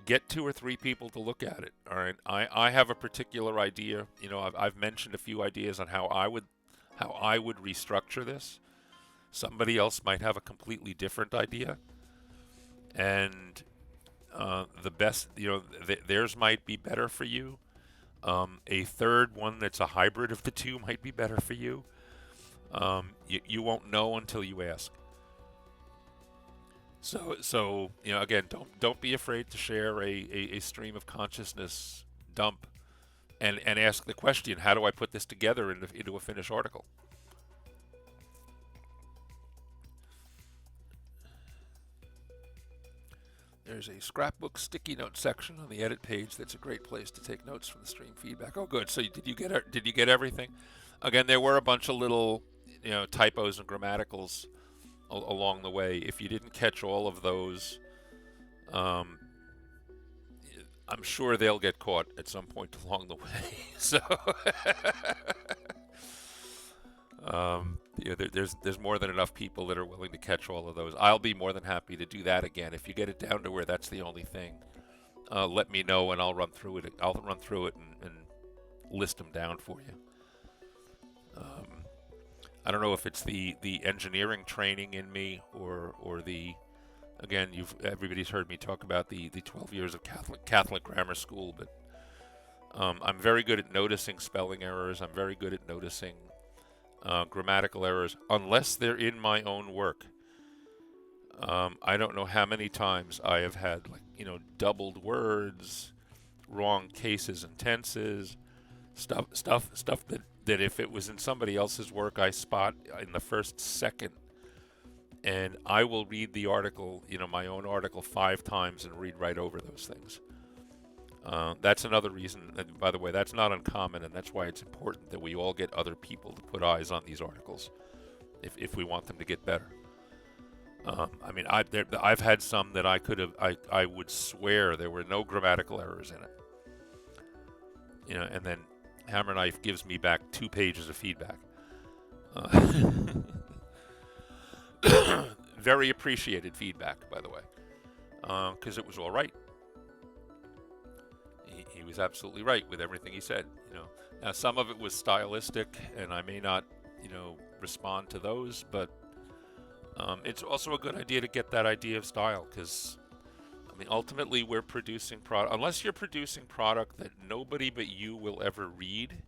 Get 2 or 3 people to look at it. All right, I have a particular idea. I've mentioned a few ideas on how I would restructure this. Somebody else might have a completely different idea, and the best, theirs might be better for you. A third one that's a hybrid of the two might be better for you. You won't know until you ask. So again, don't be afraid to share a stream of consciousness dump, and ask the question: how do I put this together into a finished article? There's a scrapbook sticky note section on the edit page. That's a great place to take notes from the stream feedback. Oh, good. So did you get everything? Again, there were a bunch of little typos and grammaticals along the way. If you didn't catch all of those, I'm sure they'll get caught at some point along the way. So there's more than enough people that are willing to catch all of those. I'll be more than happy to do that again. If you get it down to where that's the only thing, let me know and I'll run through it. I'll run through it and list them down for you. I don't know if it's the engineering training in me or the, again, everybody's heard me talk about the 12 years of Catholic grammar school, but I'm very good at noticing spelling errors. I'm very good at noticing grammatical errors, unless they're in my own work. I don't know how many times I have had doubled words, wrong cases and tenses, stuff that if it was in somebody else's work, I spot in the first second, and I will read the article, my own article 5 times and read right over those things. That's another reason, and by the way, that's not uncommon, and that's why it's important that we all get other people to put eyes on these articles if we want them to get better. I've had some that I would swear there were no grammatical errors in it. And then Hammer Knife gives me back 2 pages of feedback. Very appreciated feedback, by the way, because it was all right. He was absolutely right with everything he said. Now some of it was stylistic, and I may not, respond to those, but it's also a good idea to get that idea of style, because ultimately we're producing product. Unless you're producing product that nobody but you will ever read,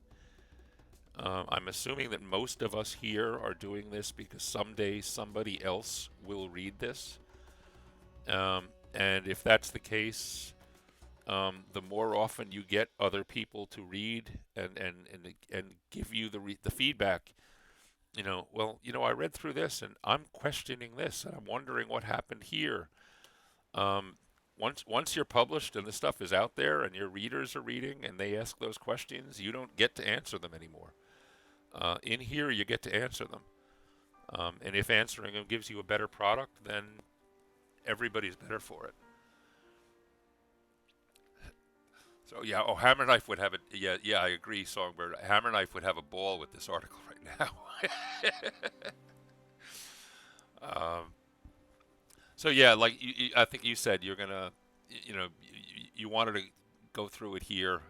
I'm assuming that most of us here are doing this because someday somebody else will read this. And if that's the case, the more often you get other people to read and give you the feedback, I read through this and I'm questioning this and I'm wondering what happened here. Once you're published and the stuff is out there and your readers are reading and they ask those questions, you don't get to answer them anymore. In here, you get to answer them. And if answering them gives you a better product, then everybody's better for it. So yeah, Hammer Knife would have it. Yeah, I agree, Songbird. Hammer Knife would have a ball with this article right now. So yeah, like I think you said, you're gonna, you wanted to go through it here.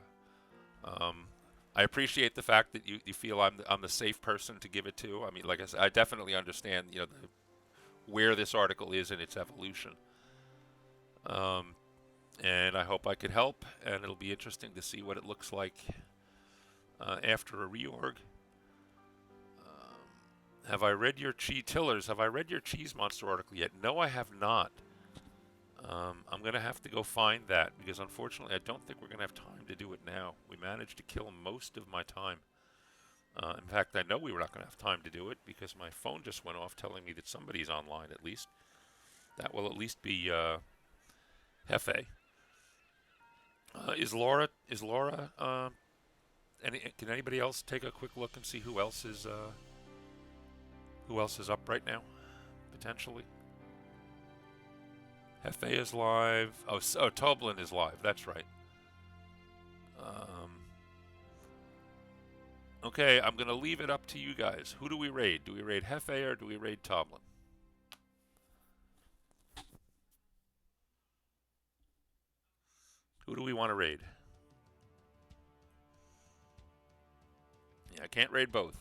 I appreciate the fact that you feel I'm the safe person to give it to. Like I said, I definitely understand, where this article is in its evolution. And I hope I could help, and it'll be interesting to see what it looks like after a reorg. Have I read your Tillers? Have I read your Cheese Monster article yet? No, I have not. I'm going to have to go find that, because unfortunately I don't think we're going to have time to do it now. We managed to kill most of my time. In fact, I know we were not going to have time to do it because my phone just went off telling me that somebody's online at least. That will at least be Hefe. Is Laura? Can anybody else take a quick look and see who else is up right now, potentially? Hefe is live. Oh, Toblin is live. That's right. Okay, I'm gonna leave it up to you guys. Who do we raid? Do we raid Hefe or do we raid Toblin? Who do we want to raid? Yeah, I can't raid both.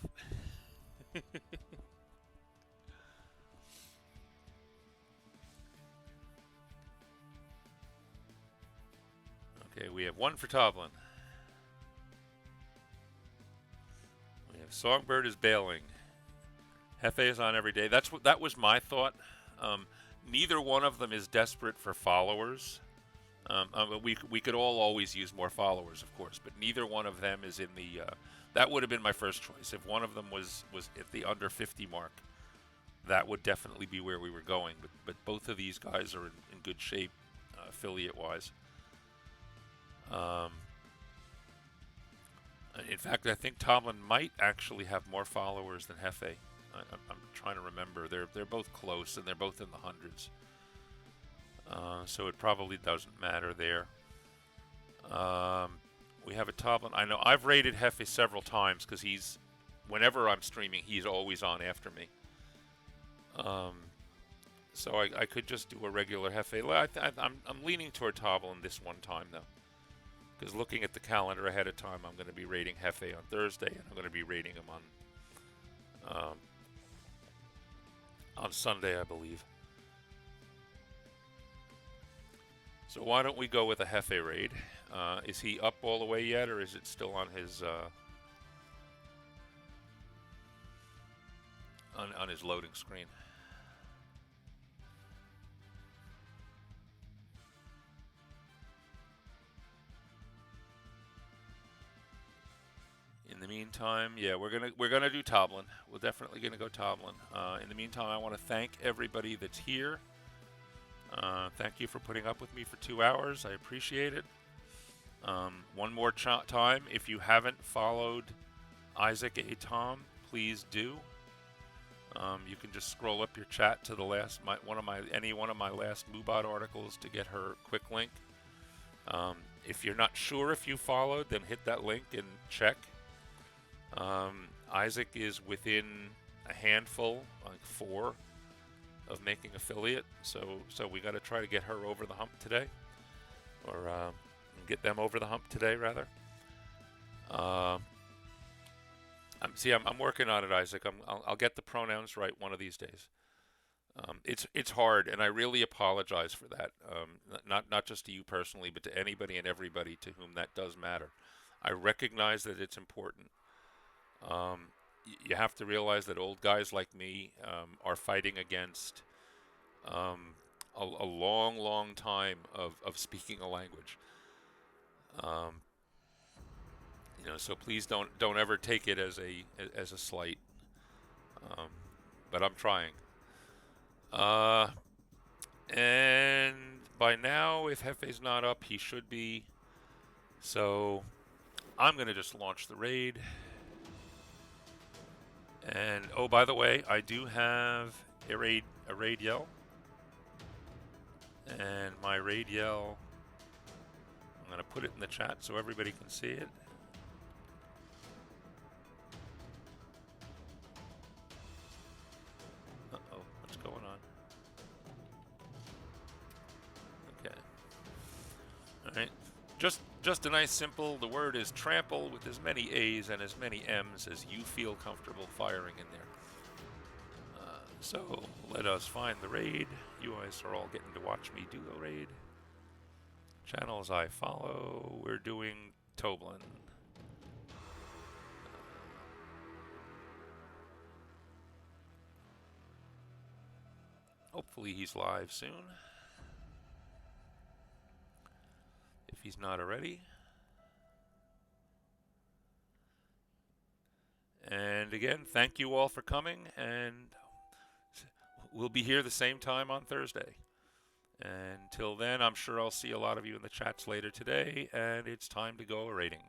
Okay, we have 1 for Toblin. We have Songbird is bailing. Hefe is on every day. That was my thought. Neither one of them is desperate for followers. We could all always use more followers, of course, but neither one of them is in the. That would have been my first choice. If one of them was at the under 50 mark, that would definitely be where we were going. But both of these guys are in good shape, affiliate-wise. In fact, I think Tomlin might actually have more followers than Hefe. I'm trying to remember. They're both close, and they're both in the hundreds. So it probably doesn't matter there. We have a Toblin. I know I've raided Hefe several times because whenever I'm streaming, he's always on after me. So I could just do a regular Hefe. I'm leaning toward Toblin this one time, though. Because looking at the calendar ahead of time, I'm going to be raiding Hefe on Thursday, and I'm going to be raiding him on Sunday, I believe. So why don't we go with a Hefe raid? Is he up all the way yet, or is it still on his on his loading screen? meantime, yeah, we're gonna do Toblin. We're definitely gonna go Toblin. In the meantime, I want to thank everybody that's here. Thank you for putting up with me for 2 hours. I appreciate it. One more time, if you haven't followed Isaac A. Tom, please do. You can just scroll up your chat to the last any one of my last Moobot articles to get her quick link. If you're not sure if you followed, then hit that link and check. Isaac is within a handful, like 4, of making affiliate, so we got to try to get her over the hump today, or get them over the hump today, rather. I'm working on it, Isaac. I'll get the pronouns right one of these days. It's hard, and I really apologize for that. Not just to you personally, but to anybody and everybody to whom that does matter. I recognize that it's important. You have to realize that old guys like me are fighting against a long, long time of speaking a language. So please don't ever take it as a slight. But I'm trying. And by now, if Hefe's not up, he should be. So I'm gonna just launch the raid. And oh, by the way, I do have a raid yell. And my raid yell, I'm gonna put it in the chat so everybody can see it. Uh-oh, what's going on? Okay. Alright. Just a nice simple, the word is trample with as many A's and as many M's as you feel comfortable firing in there. So let us find the raid. You guys are all getting to watch me do the raid. Channels I follow, we're doing Toblin. Hopefully he's live soon. If he's not already. And again, thank you all for coming, and we'll be here the same time on Thursday. Until then, I'm sure I'll see a lot of you in the chats later today, and it's time to go raiding.